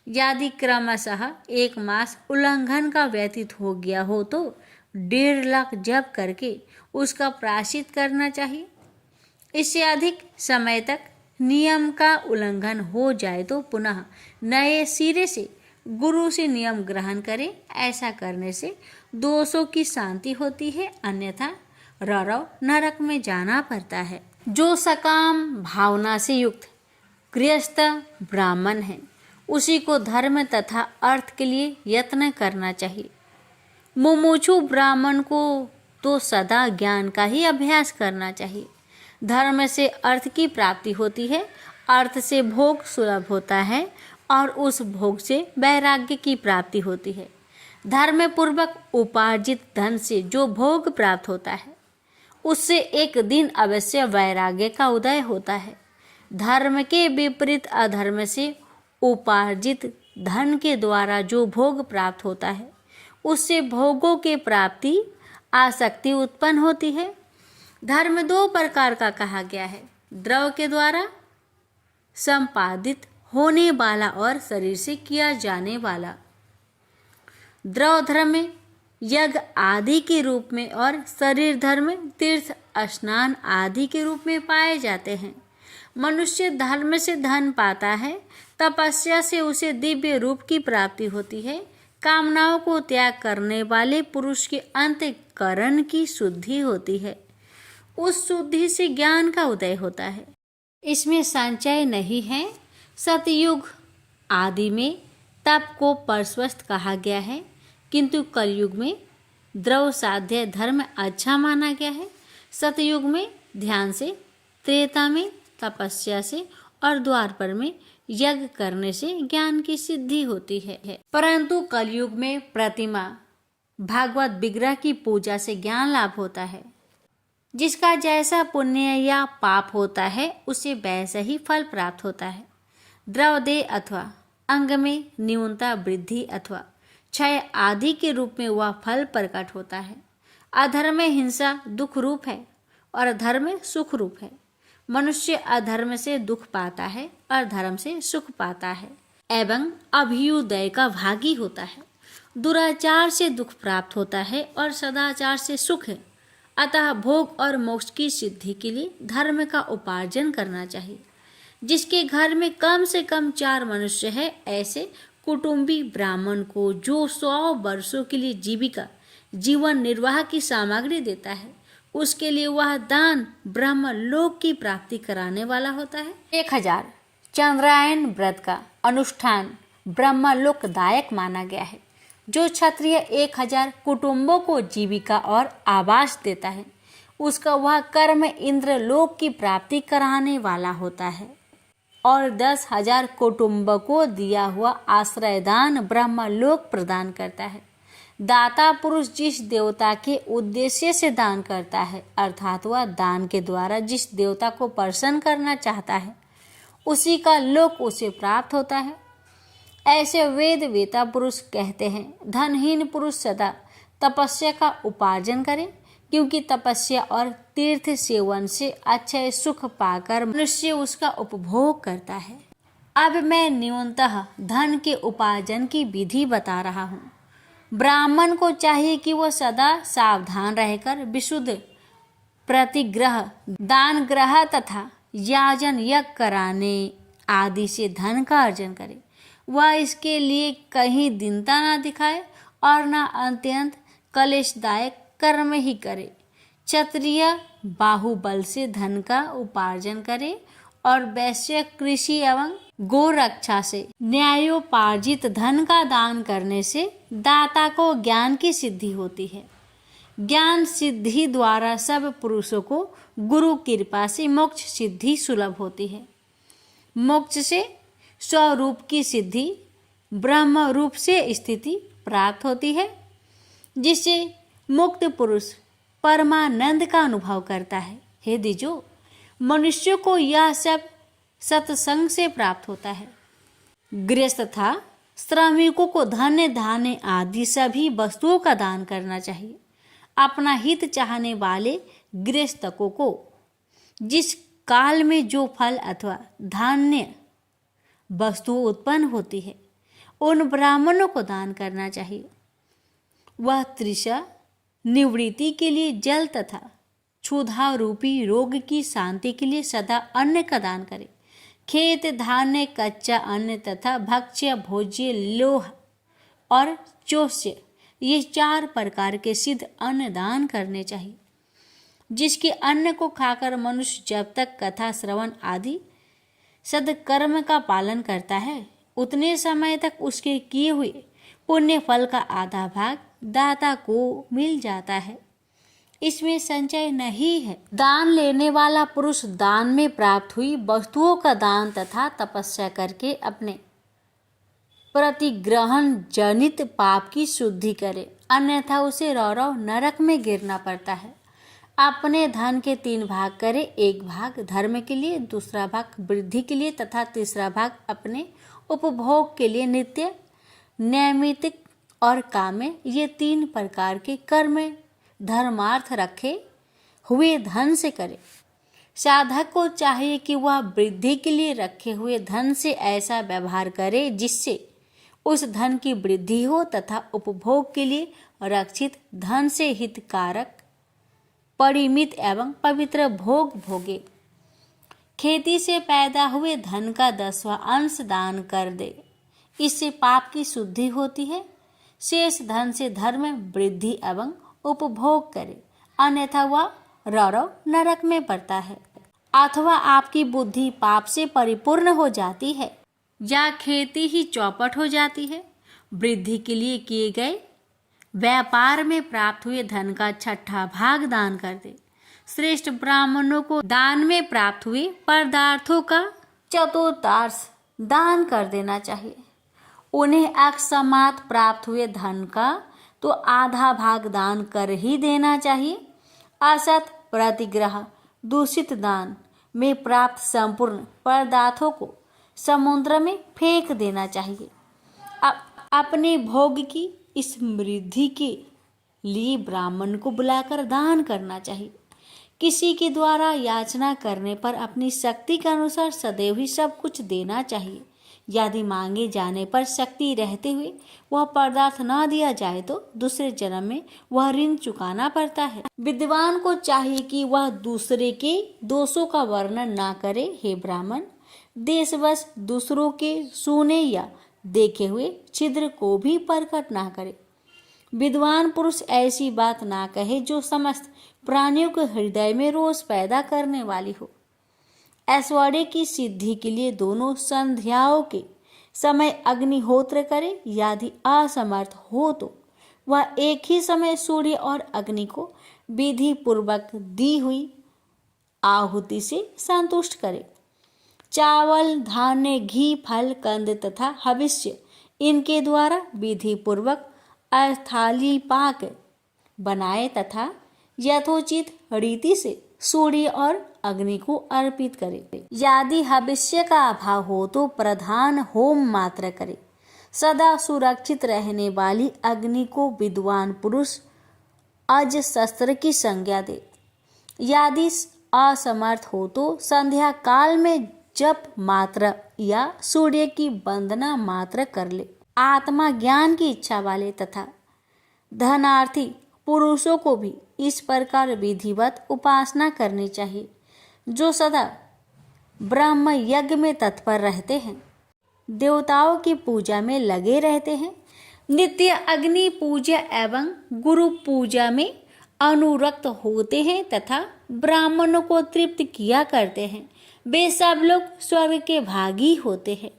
यदि क्रमशः 1 मास उल्लंघन का व्यतीत हो गया हो तो 1.5 लाख जप करके उसका प्रायश्चित करना चाहिए। इससे अधिक समय तक नियम का उल्लंघन हो जाए तो पुनः नए सिरे से गुरु से नियम ग्रहण करें। ऐसा करने से दोषों की शांति होती है, अन्यथा रौरव नरक में जाना पड़ता है। जो सकाम भावना से युक्त गृहस्थ ब्राह्मण है, उसी को धर्म तथा अर्थ के लिए यत्न करना चाहिए। मुमुक्षु ब्राह्मण को तो सदा ज्ञान का ही अभ्यास करना चाहिए। धर्म से अर्थ की प्राप्ति होती है, अर्थ से भोग सुलभ होता है और उस भोग से वैराग्य की प्राप्ति होती है। धर्म पूर्वक उपार्जित धन से जो भोग प्राप्त होता है, उससे एक दिन अवश्य वैराग्य का उदय होता है। धर्म के विपरीत अधर्म से उपार्जित धन के द्वारा जो भोग प्राप्त होता है, उससे भोगों के प्राप्ति आसक्ति उत्पन्न होती है। धर्म 2 प्रकार का कहा गया है, द्रव्य के द्वारा संपादित होने वाला और शरीर से किया जाने वाला। द्रव्य धर्म में यज्ञ आदि के रूप में और शरीर धर्म तीर्थ स्नान आदि के रूप में पाए जाते हैं। मनुष्य धर्म से धन पाता है, तपस्या से उसे दिव्य रूप की प्राप्ति होती है। कामनाओं को त्याग करने वाले पुरुष के अंतःकरण की शुद्धि होती है, उस शुद्धि से ज्ञान का उदय होता है। इसमें संचय नहीं है। सतयुग आदि में तप को परस्वस्त कहा गया है, किंतु कलयुग में द्रव्य साध्य धर्म अच्छा माना गया है। सतयुग में ध्यान से, त्रेता में तपस्या से और द्वापर में यज्ञ करने से ज्ञान की सिद्धि होती है। परंतु कलयुग में प्रतिमा भागवत विग्रह की पूजा से ज्ञान लाभ होता है। जिसका जैसा पुण्य या पाप होता है, उसे वैसा ही फल प्राप्त होता है। द्रव्यदेह अथवा अंग में न्यूनता वृद्धि अथवा क्षय आदि के रूप में वह फल प्रकट होता है। अधर्म में हिंसा दुख रूप है और धर्म सुख रूप है। मनुष्य अधर्म से दुख पाता है और धर्म से सुख पाता है एवं अभ्युदय का भागी होता है। दुराचार से दुख प्राप्त होता है और सदाचार से सुख है। अतः भोग और मोक्ष की सिद्धि के लिए धर्म का उपार्जन करना चाहिए। जिसके घर में कम से कम 4 मनुष्य है, ऐसे कुटुंबी ब्राह्मण को जो 100 वर्षों के लिए जीवन निर्वाह की सामग्री देता है, उसके लिए वह दान ब्रह्म लोक की प्राप्ति कराने वाला होता है। 1000 चंद्रायन व्रत का अनुष्ठान ब्रह्मलोकदायक माना गया है। जो क्षत्रिय 1000 कुटुंबों को जीविका और आवास देता है, उसका वह कर्म इंद्र लोक की प्राप्ति कराने वाला होता है। और 10,000 कुटुंबों को दिया हुआ आश्रयदान ब्रह्मलोक प्रदान करता है। दाता पुरुष जिस देवता के उद्देश्य से दान करता है, अर्थात वह दान के द्वारा जिस देवता को प्रसन्न करना चाहता है, उसी का लोक उसे प्राप्त होता है। ऐसे वेद वेता पुरुष कहते हैं, धनहीन पुरुष सदा तपस्या का उपार्जन करे, क्योंकि तपस्या और तीर्थ सेवन से अक्षय सुख पाकर मनुष्य उसका उपभोग करता है। अब मैं न्यूनतः धन के उपार्जन की विधि बता रहा हूँ। ब्राह्मण को चाहिए कि वह सदा सावधान रहकर विशुद्ध प्रतिग्रह, दान ग्रह तथा याजन यज्ञ कराने आदि से धन का अर्जन करे। वह इसके लिए कहीं दीनता न दिखाए और न अत्यंत कलेशदायक कर्म ही करे। क्षत्रिय बाहुबल से धन का उपार्जन करे और वैश्य कृषि एवं गोरक्षा से न्यायोपार्जित धन का दान करने से दाता को ज्ञान की सिद्धि होती है। ज्ञान सिद्धि द्वारा सब पुरुषों को गुरु कृपा से मोक्ष सिद्धि सुलभ होती है। मोक्ष से स्वरूप की सिद्धि, ब्रह्म रूप से स्थिति प्राप्त होती है, जिससे मुक्त पुरुष परमानंद का अनुभव करता है। हे द्विजो, मनुष्य को यह सब सत्संग से प्राप्त होता है। गृहस्थ तथा श्रमिकों को धन्य धान्य आदि सभी वस्तुओं का दान करना चाहिए। अपना हित चाहने वाले गृहस्थकों को जिस काल में जो फल अथवा धान्य वस्तु उत्पन्न होती है, उन ब्राह्मणों को दान करना चाहिए। वह तृषा निवृत्ति के लिए जल तथा क्षुधा रूपी रोग की शांति के लिए सदा अन्न का दान करे। खेत धान्य, कच्चा अन्न तथा भक्ष्य, भोज्य, लोह और चोष्य, ये 4 प्रकार के सिद्ध अन्न दान करने चाहिए। जिसके अन्न को खाकर मनुष्य जब तक कथा श्रवण आदि सदकर्म का पालन करता है, उतने समय तक उसके किए हुए पुण्य फल का आधा भाग दाता को मिल जाता है। इसमें संचय नहीं है। दान लेने वाला पुरुष दान में प्राप्त हुई वस्तुओं का दान तथा तपस्या करके अपने प्रतिग्रहण जनित पाप की शुद्धि करे, अन्यथा उसे रौरव नरक में गिरना पड़ता है। अपने धन के 3 भाग करे, 1 भाग धर्म के लिए, दूसरा भाग वृद्धि के लिए तथा तीसरा भाग अपने उपभोग के लिए। नित्य, नैमित्तिक और काम्य, ये 3 प्रकार के कर्म धर्मार्थ रखे हुए धन से करे। साधक को चाहिए कि वह वृद्धि के लिए रखे हुए धन से ऐसा व्यवहार करे जिससे उस धन की वृद्धि हो तथा उपभोग के लिए रक्षित धन से हितकारक, परिमित एवं पवित्र भोग भोगे। खेती से पैदा हुए धन का 10वां अंश दान कर दे, इससे पाप की शुद्धि होती है। शेष धन से धर्म, वृद्धि एवं उपभोग करे, अन्यथा वह रौरव नरक में पड़ता है। अथवा आपकी बुद्धि पाप से परिपूर्ण हो जाती है या खेती ही चौपट हो जाती है। वृद्धि के लिए किए गए व्यापार में प्राप्त हुए धन का 6वां भाग दान कर दे। श्रेष्ठ ब्राह्मणों को दान में प्राप्त हुए पदार्थों का 1/4 दान कर देना चाहिए। उन्हें अकस्मात प्राप्त हुए धन का तो आधा भाग दान कर ही देना चाहिए। असत, प्रतिग्रह, दूषित दान में प्राप्त संपूर्ण पदार्थों को समुद्र में फेंक देना चाहिए। अपने भोग की समृद्धि के लिए ब्राह्मण को बुलाकर दान करना चाहिए। किसी के द्वारा याचना करने पर अपनी शक्ति के अनुसार सदैव ही सब कुछ देना चाहिए। यदि मांगे जाने पर शक्ति रहते हुए वह पदार्थ न दिया जाए तो दूसरे जन्म में वह ऋण चुकाना पड़ता है। विद्वान को चाहिए कि वह दूसरे के दोषों का वर्णन न करे। हे ब्राह्मण, देशवश दूसरों के सोने या देखे हुए छिद्र को भी प्रकट ना करे। विद्वान पुरुष ऐसी बात ना कहे जो समस्त प्राणियों के हृदय में रोष पैदा करने वाली हो। ऐश्वर्य की सिद्धि के लिए दोनों संध्याओं के समय अग्निहोत्र करे। यदि असमर्थ हो तो वह एक ही समय सूर्य और अग्नि को विधि पूर्वक दी हुई आहुति से संतुष्ट करे। चावल, धान्य, घी, फल, कंद तथा हविष्य इनके द्वारा विधि पूर्वक अस्थाली पाक बनाए तथा यथोचित रीति से सूर्य और अग्नि को अर्पित करे। यदि हविष्य का अभाव हो तो प्रधान होम मात्र करे। सदा सुरक्षित रहने वाली अग्नि को विद्वान पुरुष अज शस्त्र की संज्ञा दे। यदि असमर्थ हो तो संध्या काल में जप मात्र या सूर्य की वंदना मात्र कर ले। आत्मा ज्ञान की इच्छा वाले तथा धनार्थी पुरुषों को भी इस प्रकार विधिवत उपासना करनी चाहिए, जो सदा ब्रह्म यज्ञ में तत्पर रहते हैं, देवताओं की पूजा में लगे रहते हैं, नित्य अग्नि पूजा एवं गुरु पूजा में अनुरक्त होते हैं तथा ब्राह्मणों को तृप्त किया करते हैं। वे सब लोग स्वर्ग के भागी होते हैं।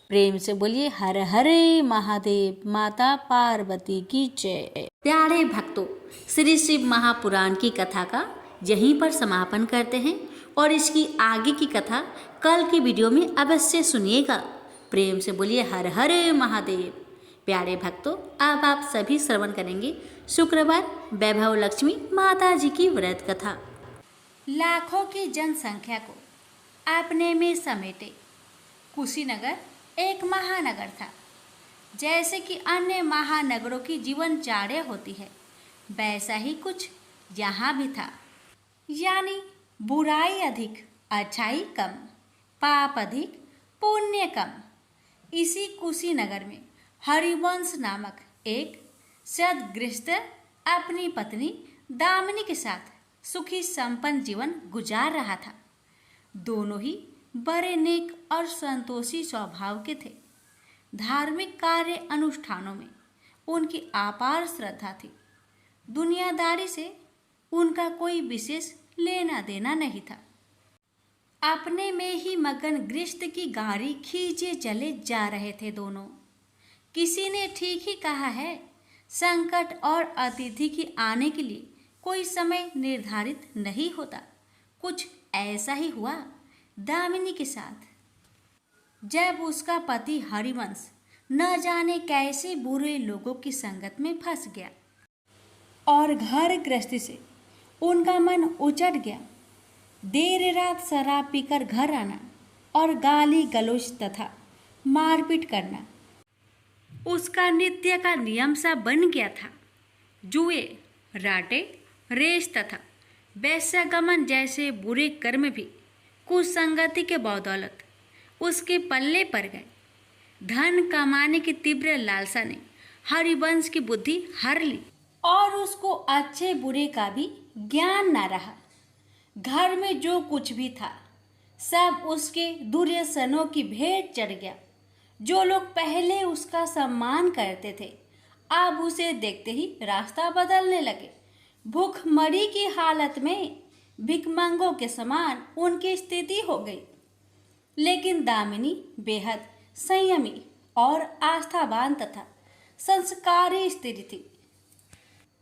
प्रेम से बोलिए हर हर महादेव। माता पार्वती की जय। प्यारे भक्तों, श्री शिव महापुराण की कथा का यहीं पर समापन करते हैं और इसकी आगे की कथा कल की वीडियो में अवश्य सुनिएगा। प्रेम से बोलिए हर हर महादेव। प्यारे भक्तों, अब आप सभी श्रवण करेंगे शुक्रवार वैभव लक्ष्मी माता जी की व्रत कथा। लाखों की जनसंख्या को अपने में समेटे कुशीनगर एक महानगर था। जैसे कि अन्य महानगरों की जीवनचर्या होती है, वैसा ही कुछ यहाँ भी था। यानी बुराई अधिक, अच्छाई कम, पाप अधिक, पुण्य कम। इसी कुशीनगर में हरिवंश नामक एक सद्गृहस्थ अपनी पत्नी दामिनी के साथ सुखी संपन्न जीवन गुजार रहा था। दोनों ही बड़े नेक और संतोषी स्वभाव के थे। धार्मिक कार्य अनुष्ठानों में उनकी अपार श्रद्धा थी। दुनियादारी से उनका कोई विशेष लेना देना नहीं था। अपने में ही मगन गृहस्थ की गाड़ी खींचे चले जा रहे थे दोनों। किसी ने ठीक ही कहा है, संकट और अतिथि की आने के लिए कोई समय निर्धारित नहीं होता। कुछ ऐसा ही हुआ दामिनी के साथ। जब उसका पति हरिवंश न जाने कैसे बुरे लोगों की संगत में फंस गया और घर गृहस्थी से उनका मन उचट गया। देर रात शराब पीकर घर आना और गाली गलौज तथा मारपीट करना उसका नित्य का नियम सा बन गया था। जुए, राटे, रेस तथा वैश्यागमन जैसे बुरे कर्म भी कुसंगति के बदौलत उसके पल्ले पड़ गए। धन कमाने की तीव्र लालसा ने हरिवंश की बुद्धि हर ली और उसको अच्छे बुरे का भी ज्ञान न रहा। घर में जो कुछ भी था सब उसके दुर्व्यसनों की भेंट चढ़ गया। जो लोग पहले उसका सम्मान करते थे अब उसे देखते ही रास्ता बदलने लगे। भूखमरी की हालत में भिखमंगों के समान उनकी स्थिति हो गई। लेकिन दामिनी बेहद संयमी और आस्थावान तथा संस्कारी स्त्री थी।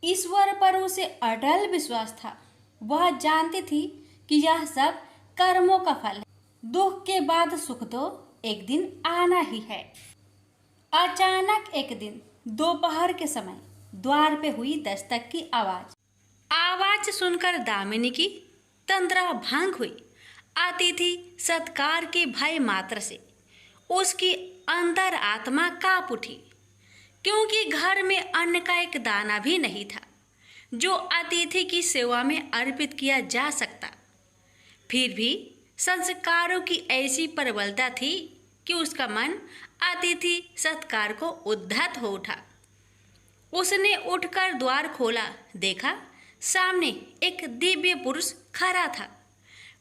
ईश्वर पर उसे अटल विश्वास था। वह जानती थी कि यह सब कर्मों का फल है। दुख के बाद सुख तो एक दिन आना ही है। अचानक एक दिन दोपहर के समय द्वार पे हुई दस्तक की आवाज सुनकर दामिनी की तंद्रा भंग हुई। अतिथि सत्कार के भय मात्र से उसकी अंतर आत्मा कांप उठी, क्योंकि घर में अन्न का एक दाना भी नहीं था जो अतिथि की सेवा में अर्पित किया जा सकता। फिर भी संस्कारों की ऐसी प्रबलता थी कि उसका मन अतिथि सत्कार को उद्धत हो उठा। उसने उठकर द्वार खोला, देखा सामने एक दिव्य पुरुष खड़ा था।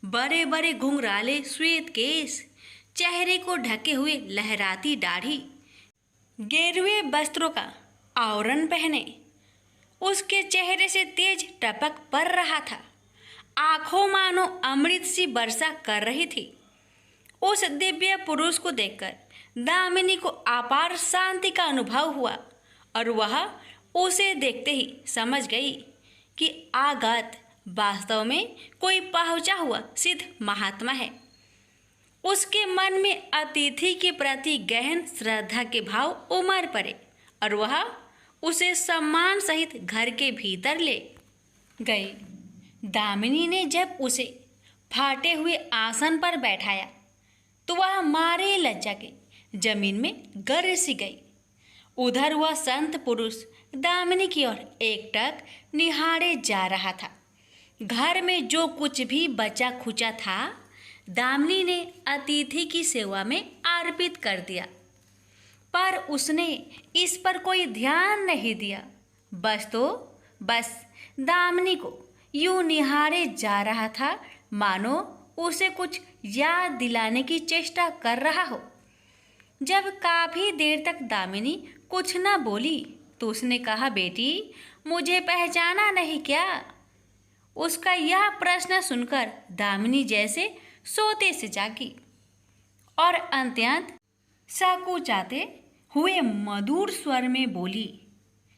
बड़े बड़े घुंघराले श्वेत केश, चेहरे को ढके हुए लहराती दाढ़ी, गेरुए वस्त्रों का आवरण पहने। उसके चेहरे से तेज टपक पड़ रहा था। आंखों मानो अमृत सी वर्षा कर रही थी। उस दिव्य पुरुष को देखकर दामिनी को अपार शांति का अनुभव हुआ और वह उसे देखते ही समझ गई कि आगत वास्तव में कोई पहुंचा हुआ सिद्ध महात्मा है। उसके मन में अतिथि के प्रति गहन श्रद्धा के भाव उमड़ पड़े और वह उसे सम्मान सहित घर के भीतर ले गई। दामिनी ने जब उसे फाटे हुए आसन पर बैठाया तो वह मारे लज्जा के जमीन में गिर सी गई। उधर वह संत पुरुष दामिनी की ओर एकटक निहारे जा रहा था। घर में जो कुछ भी बचा खुचा था दामिनी ने अतिथि की सेवा में अर्पित कर दिया, पर उसने इस पर कोई ध्यान नहीं दिया। बस दामिनी को यूं निहारे जा रहा था मानो उसे कुछ याद दिलाने की चेष्टा कर रहा हो। जब काफी देर तक दामिनी कुछ न बोली तो उसने कहा, बेटी मुझे पहचाना नहीं क्या? उसका यह प्रश्न सुनकर दामिनी जैसे सोते से जागी और अत्यंत संकुचाते हुए मधुर स्वर में बोली,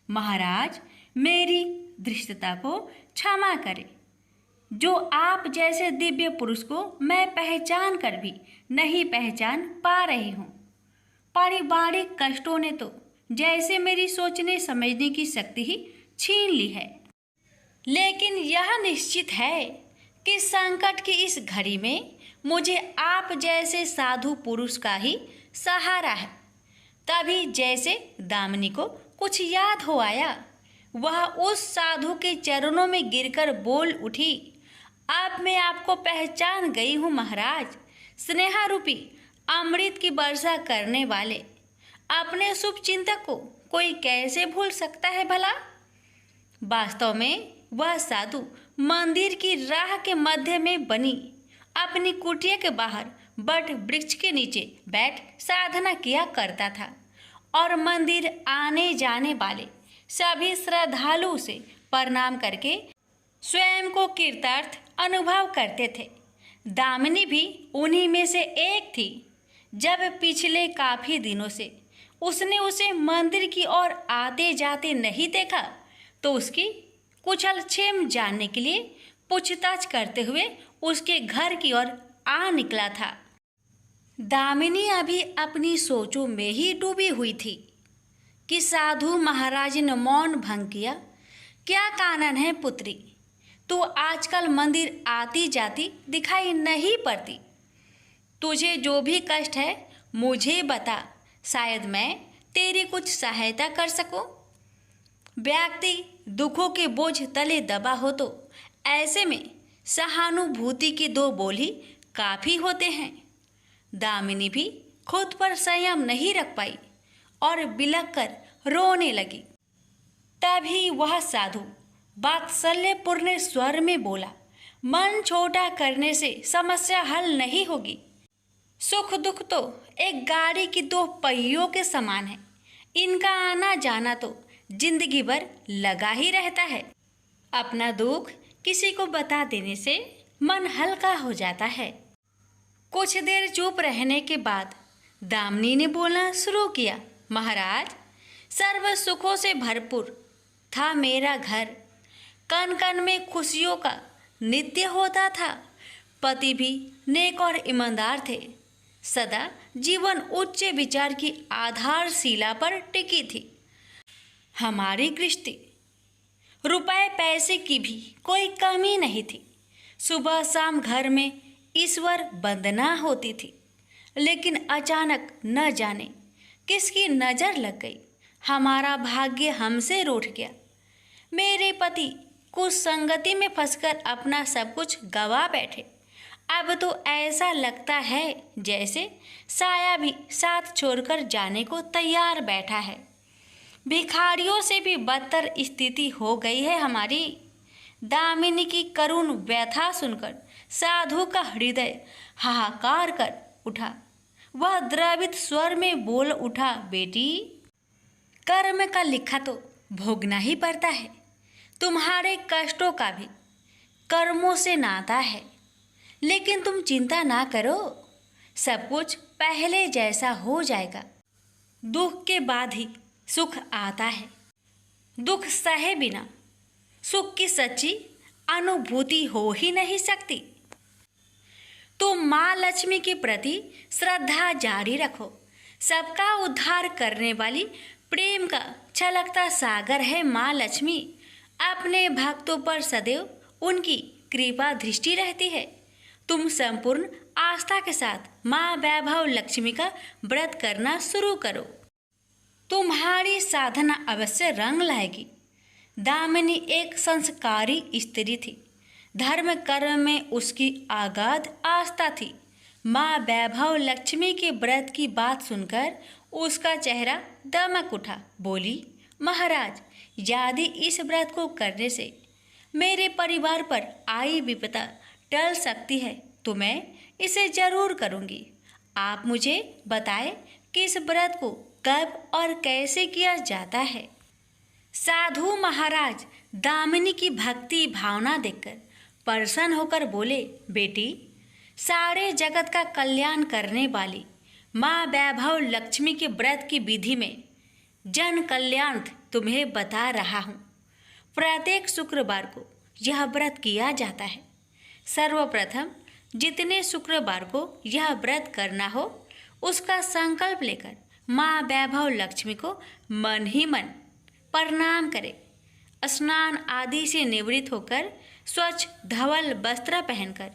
महाराज मेरी धृष्टता को क्षमा करें। जो आप जैसे दिव्य पुरुष को मैं पहचान कर भी नहीं पहचान पा रही हूँ। पारिवारिक कष्टों ने तो जैसे मेरी सोचने समझने की शक्ति ही छीन ली है। लेकिन यह निश्चित है कि संकट की इस घड़ी में मुझे आप जैसे साधु पुरुष का ही सहारा है। तभी जैसे दामिनी को कुछ याद हो आया, वह उस साधु के चरणों में गिरकर बोल उठी, अब मैं आपको पहचान गई हूँ महाराज। स्नेहा रूपी अमृत की वर्षा करने वाले अपने शुभ चिंतक को कोई कैसे भूल सकता है भला? वास्तव में वह साधु मंदिर की राह के मध्य में बनी अपनी कुटिया के बाहर बट वृक्ष के नीचे बैठ साधना किया करता था और मंदिर आने जाने वाले सभी श्रद्धालु से प्रणाम करके स्वयं को कृतार्थ अनुभव करते थे। दामिनी भी उन्हीं में से एक थी। जब पिछले काफी दिनों से उसने उसे मंदिर की ओर आते जाते नहीं देखा तो उसकी कुशल क्षेम जानने के लिए पूछताछ करते हुए उसके घर की ओर आ निकला था। दामिनी अभी अपनी सोचों में ही डूबी हुई थी कि साधु महाराज ने मौन भंग किया। क्या कानन है पुत्री, तू आजकल मंदिर आती जाती दिखाई नहीं पड़ती। तुझे जो भी कष्ट है मुझे बता, शायद मैं तेरी कुछ सहायता कर सकूं। व्यक्ति दुखों के बोझ तले दबा हो तो ऐसे में सहानुभूति के दो बोल ही काफ़ी होते हैं। दामिनी भी खुद पर संयम नहीं रख पाई और बिलख कर रोने लगी। तभी वह साधु वात्सल्यपूर्ण स्वर में बोला, मन छोटा करने से समस्या हल नहीं होगी। सुख दुख तो एक गाड़ी की दो पहियों के समान है। इनका आना जाना तो जिंदगी भर लगा ही रहता है। अपना दुख किसी को बता देने से मन हल्का हो जाता है। कुछ देर चुप रहने के बाद दामिनी ने बोलना शुरू किया, महाराज सर्व सुखों से भरपूर था मेरा घर। कण कण में खुशियों का नित्य होता था। पति भी नेक और ईमानदार थे। सदा जीवन उच्च विचार की आधारशिला पर टिकी थी। हमारी गृहस्थी रुपए पैसे की भी कोई कमी नहीं थी। सुबह शाम घर में ईश्वर वंदना होती थी। लेकिन अचानक न जाने किसकी नज़र लग गई। हमारा भाग्य हमसे रूठ गया। मेरे पति कुछ संगति में फंसकर अपना सब कुछ गवा बैठे। अब तो ऐसा लगता है जैसे साया भी साथ छोड़कर जाने को तैयार बैठा है। भिखारियों से भी बदतर स्थिति हो गई है हमारी। दामिनी की करुण व्यथा सुनकर साधु का हृदय हाहाकार कर उठा। वह द्रवित स्वर में बोल उठा, बेटी कर्म का लिखा तो भोगना ही पड़ता है। तुम्हारे कष्टों का भी कर्मों से नाता है। लेकिन तुम चिंता ना करो, सब कुछ पहले जैसा हो जाएगा। दुख के बाद ही सुख आता है। दुख सहे बिना सुख की सच्ची अनुभूति हो ही नहीं सकती। तो माँ लक्ष्मी के प्रति श्रद्धा जारी रखो। सबका उद्धार करने वाली प्रेम का छलकता सागर है माँ लक्ष्मी। अपने भक्तों पर सदैव उनकी कृपा दृष्टि रहती है। तुम संपूर्ण आस्था के साथ माँ वैभव लक्ष्मी का व्रत करना शुरू करो। तुम्हारी साधना अवश्य रंग लाएगी। दामिनी एक संस्कारी स्त्री थी। धर्म कर्म में उसकी अगाध आस्था थी। माँ वैभव लक्ष्मी के व्रत की बात सुनकर उसका चेहरा दमक उठा। बोली, महाराज, यदि इस व्रत को करने से मेरे परिवार पर आई विपदा टल सकती है तो मैं इसे जरूर करूँगी। आप मुझे बताएं कि इस व्रत को कब और कैसे किया जाता है। साधु महाराज दामिनी की भक्ति भावना देखकर प्रसन्न होकर बोले, बेटी, सारे जगत का कल्याण करने वाली माँ वैभव लक्ष्मी के व्रत की विधि में जन कल्याण तुम्हें बता रहा हूँ। प्रत्येक शुक्रवार को यह व्रत किया जाता है। सर्वप्रथम जितने शुक्रवार को यह व्रत करना हो उसका संकल्प लेकर माँ वैभव लक्ष्मी को मन ही मन प्रणाम करें। स्नान आदि से निवृत्त होकर स्वच्छ धवल वस्त्र पहनकर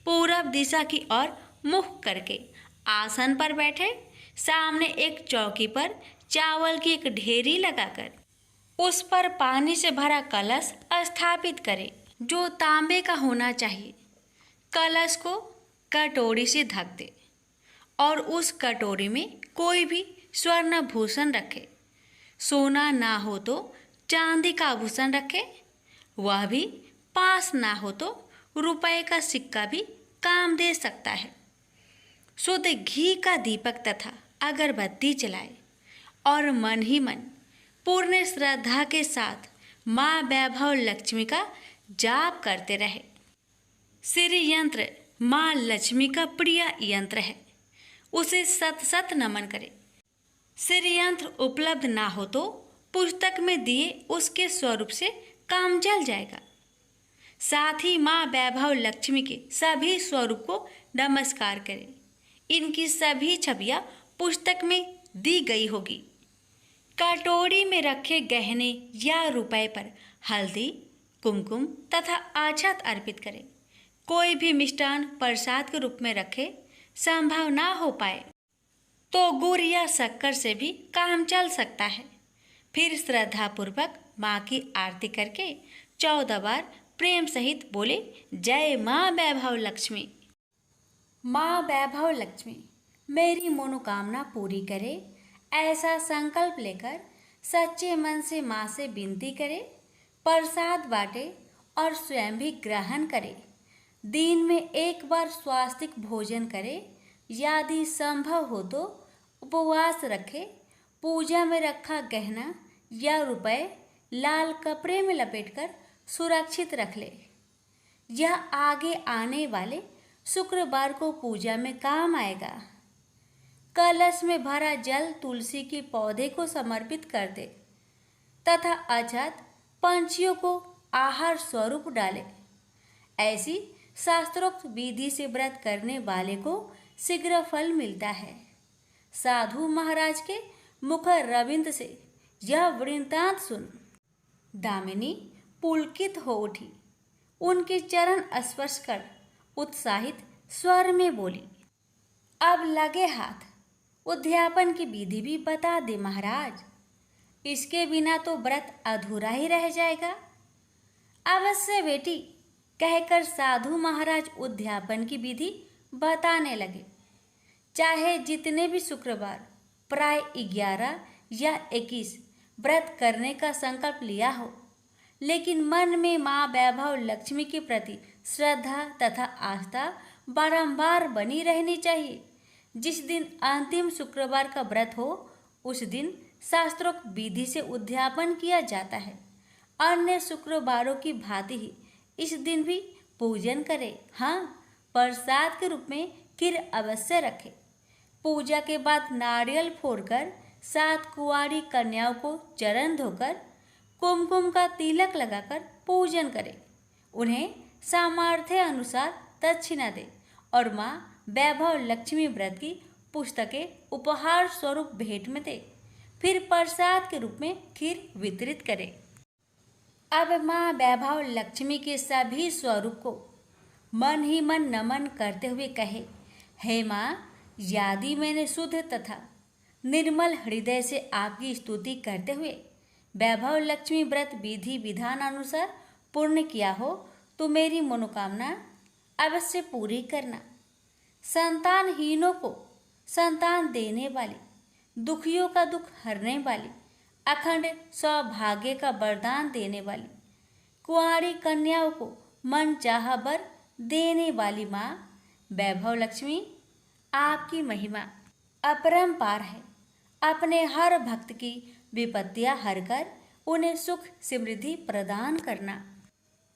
पूरब दिशा की ओर मुख करके आसन पर बैठे। सामने एक चौकी पर चावल की एक ढेरी लगाकर उस पर पानी से भरा कलश स्थापित करें, जो तांबे का होना चाहिए। कलश को कटोरी से ढक दे और उस कटोरी में कोई भी स्वर्ण भूषण रखे। सोना ना हो तो चांदी का आभूषण रखे। वह भी पास ना हो तो रुपए का सिक्का भी काम दे सकता है। शुद्ध घी का दीपक तथा अगरबत्ती जलाए और मन ही मन पूर्ण श्रद्धा के साथ माँ वैभव लक्ष्मी का जाप करते रहे। श्री यंत्र माँ लक्ष्मी का प्रिय यंत्र है, उसे सत सत नमन करें। श्री यंत्र उपलब्ध ना हो तो पुस्तक में दिए उसके स्वरूप से काम चल जाएगा। साथ ही माँ वैभव लक्ष्मी के सभी स्वरूप को नमस्कार करें। इनकी सभी छवियां पुस्तक में दी गई होगी। कटोरी में रखे गहने या रुपए पर हल्दी, कुमकुम तथा अक्षत अर्पित करें। कोई भी मिष्टान प्रसाद के रूप में रखे संभव ना हो पाए तो गुड़ या शक्कर से भी काम चल सकता है। फिर श्रद्धापूर्वक माँ की आरती करके 14 बार प्रेम सहित बोले, जय माँ वैभव लक्ष्मी। माँ वैभव लक्ष्मी मेरी मनोकामना पूरी करे, ऐसा संकल्प लेकर सच्चे मन से माँ से विनती करे। प्रसाद बांटे और स्वयं भी ग्रहण करे। दिन में एक बार स्वास्तिक भोजन करे। यदि संभव हो तो उपवास रखे। पूजा में रखा गहना या रुपए लाल कपड़े में लपेटकर सुरक्षित रख ले। यह आगे आने वाले शुक्रवार को पूजा में काम आएगा। कलश में भरा जल तुलसी के पौधे को समर्पित कर दे तथा अक्षत पंछियों को आहार स्वरूप डाले। ऐसी शास्त्रोक्त विधि से व्रत करने वाले को शीघ्र फल मिलता है। साधु महाराज के मुख रविंद से यह वृत्तांत सुन दामिनी पुलकित हो उठी। उनके चरण स्पर्श कर उत्साहित स्वर में बोली, अब लगे हाथ उद्यापन की विधि भी बता दे महाराज। इसके बिना तो व्रत अधूरा ही रह जाएगा। अवश्य बेटी, कहकर साधु महाराज उद्यापन की विधि बताने लगे। चाहे जितने भी शुक्रवार प्राय 11 या 21 व्रत करने का संकल्प लिया हो, लेकिन मन में माँ वैभव लक्ष्मी के प्रति श्रद्धा तथा आस्था बारंबार बनी रहनी चाहिए। जिस दिन अंतिम शुक्रवार का व्रत हो उस दिन शास्त्रोक्त विधि से उद्यापन किया जाता है। अन्य शुक्रवारों की भांति ही इस दिन भी पूजन करें। हाँ, प्रसाद के रूप में खीर अवश्य रखें। पूजा के बाद नारियल फोड़कर 7 कुंवारी कन्याओं को चरण धोकर कुमकुम का तिलक लगाकर पूजन करें। उन्हें सामर्थ्य अनुसार दक्षिणा दें और माँ वैभव लक्ष्मी व्रत की पुस्तकें उपहार स्वरूप भेंट में दें। फिर प्रसाद के रूप में खीर वितरित करें। अब माँ वैभव लक्ष्मी के सभी स्वरूप को मन ही मन नमन करते हुए कहे, हे माँ, यदि मैंने शुद्ध तथा निर्मल हृदय से आपकी स्तुति करते हुए वैभव लक्ष्मी व्रत विधि विधान अनुसार पूर्ण किया हो तो मेरी मनोकामना अवश्य पूरी करना। संतानहीनों को संतान देने वाली, दुखियों का दुख हरने वाली, अखंड सौभाग्य का वरदान देने वाली, कुंवारी कन्याओं को मन चाहा वर देने वाली माँ वैभव लक्ष्मी, आपकी महिमा अपरंपार है। अपने हर भक्त की विपत्तियां हरकर उन्हें सुख समृद्धि प्रदान करना।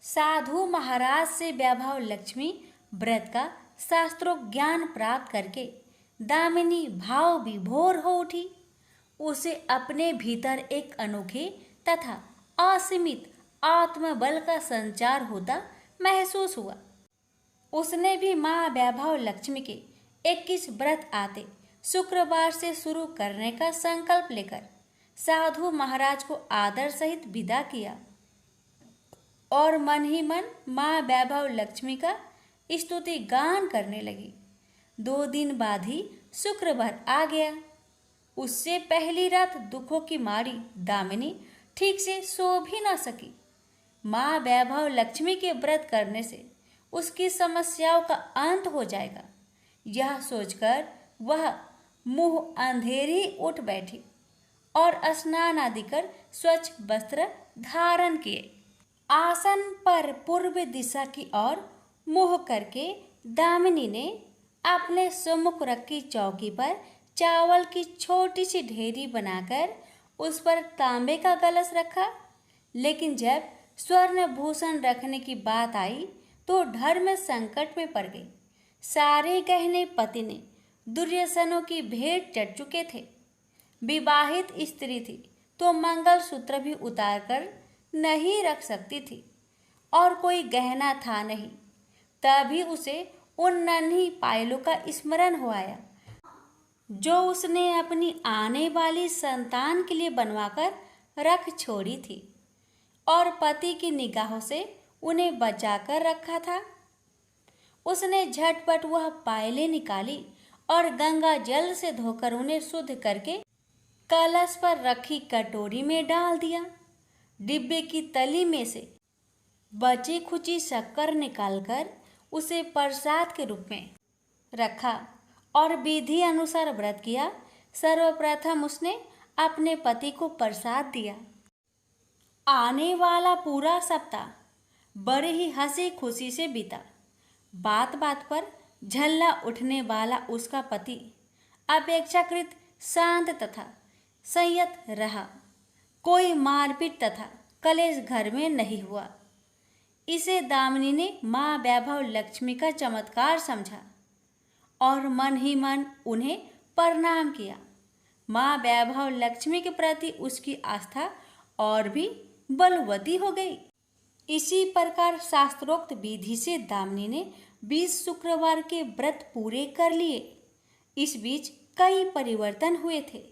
साधु महाराज से वैभव लक्ष्मी व्रत का शास्त्रोक्त ज्ञान प्राप्त करके दामिनी भाव विभोर हो उठी। उसे अपने भीतर एक अनोखे तथा असीमित आत्मबल का संचार होता महसूस हुआ। उसने भी माँ वैभव लक्ष्मी के 21 व्रत आते शुक्रवार से शुरू करने का संकल्प लेकर साधु महाराज को आदर सहित विदा किया और मन ही मन माँ वैभव लक्ष्मी का स्तुति गान करने लगी। 2 दिन बाद ही शुक्रवार आ गया। उससे पहली रात दुखों की मारी दामिनी ठीक से सो भी न सकी। माँ वैभव लक्ष्मी के व्रत करने से उसकी समस्याओं का अंत हो जाएगा, यह सोचकर वह मुंह अंधेरी उठ बैठी और स्नान आदि कर स्वच्छ वस्त्र धारण किए। आसन पर पूर्व दिशा की ओर मुंह करके दामिनी ने अपने सम्मुख रखी चौकी पर चावल की छोटी सी ढेरी बनाकर उस पर तांबे का कलश रखा। लेकिन जब स्वर्ण भूषण रखने की बात आई तो धर्म संकट में पड़ गई। सारे गहने पति ने दुर्योधनों की भेंट चढ़ चुके थे। विवाहित स्त्री थी तो मंगलसूत्र भी उतार कर नहीं रख सकती थी और कोई गहना था नहीं। तभी उसे उन नन्ही पायलों का स्मरण हो आया जो उसने अपनी आने वाली संतान के लिए बनवाकर रख छोड़ी थी और पति की निगाहों से उन्हें बचाकर रखा था। उसने झटपट वह पायलें निकाली और गंगा जल से धोकर उन्हें शुद्ध करके कलश पर रखी कटोरी में डाल दिया। डिब्बे की तली में से बची खुची शक्कर निकालकर उसे प्रसाद के रूप में रखा और विधि अनुसार व्रत किया। सर्वप्रथम उसने अपने पति को प्रसाद दिया। आने वाला पूरा सप्ताह बड़े ही हंसी खुशी से बीता। बात बात पर झल्ला उठने वाला उसका पति अपेक्षाकृत शांत तथा संयत रहा। कोई मारपीट तथा कलेश घर में नहीं हुआ। इसे दामिनी ने माँ वैभव लक्ष्मी का चमत्कार समझा और मन ही मन उन्हें प्रणाम किया। माँ वैभव लक्ष्मी के प्रति उसकी आस्था और भी बलवती हो गई। इसी प्रकार शास्त्रोक्त विधि से दामिनी ने 20 शुक्रवार के व्रत पूरे कर लिए। इस बीच कई परिवर्तन हुए थे।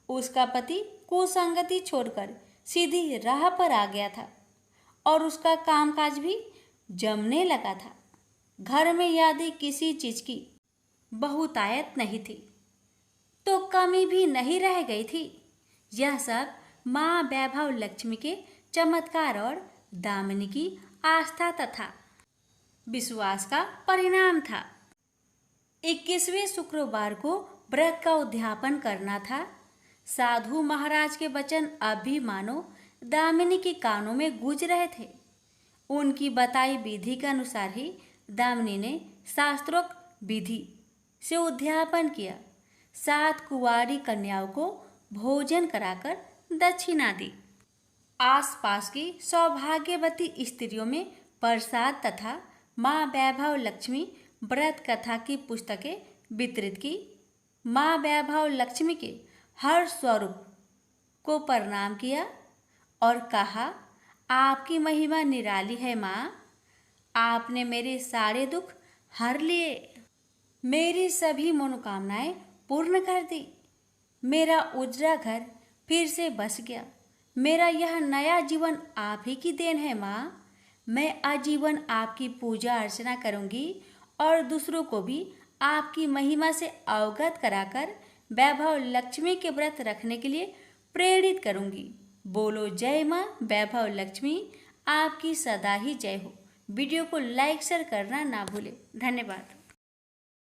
उसका पति कुसंगति छोड़कर सीधी राह पर आ गया था और उसका कामकाज भी जमने लगा था। घर में यदि किसी चीज की बहुतायत नहीं थी तो कमी भी नहीं रह गई थी। यह सब माँ वैभव लक्ष्मी के चमत्कार और दामिनी की आस्था तथा विश्वास का परिणाम था। 21वें शुक्रवार को व्रत का उद्यापन करना था। साधु महाराज के वचन अब भी मानो दामिनी के कानों में गूंज रहे थे। उनकी बताई विधि के अनुसार ही दामिनी ने शास्त्रोक्त विधि से उद्यापन किया। 7 कुंवारी कन्याओं को भोजन कराकर दक्षिणा दी। आसपास की सौभाग्यवती स्त्रियों में प्रसाद तथा माँ वैभव लक्ष्मी व्रत कथा की पुस्तकें वितरित की। माँ वैभव लक्ष्मी के हर स्वरूप को प्रणाम किया और कहा, आपकी महिमा निराली है माँ, आपने मेरे सारे दुख हर लिए, मेरी सभी मनोकामनाएं पूर्ण कर दी, मेरा उजड़ा घर फिर से बस गया, मेरा यह नया जीवन आप ही की देन है माँ। मैं आजीवन आपकी पूजा अर्चना करूंगी और दूसरों को भी आपकी महिमा से अवगत कराकर वैभव लक्ष्मी के व्रत रखने के लिए प्रेरित करूंगी। बोलो जय माँ वैभव लक्ष्मी, आपकी सदा ही जय हो। वीडियो को लाइक शेयर करना ना भूलें। धन्यवाद।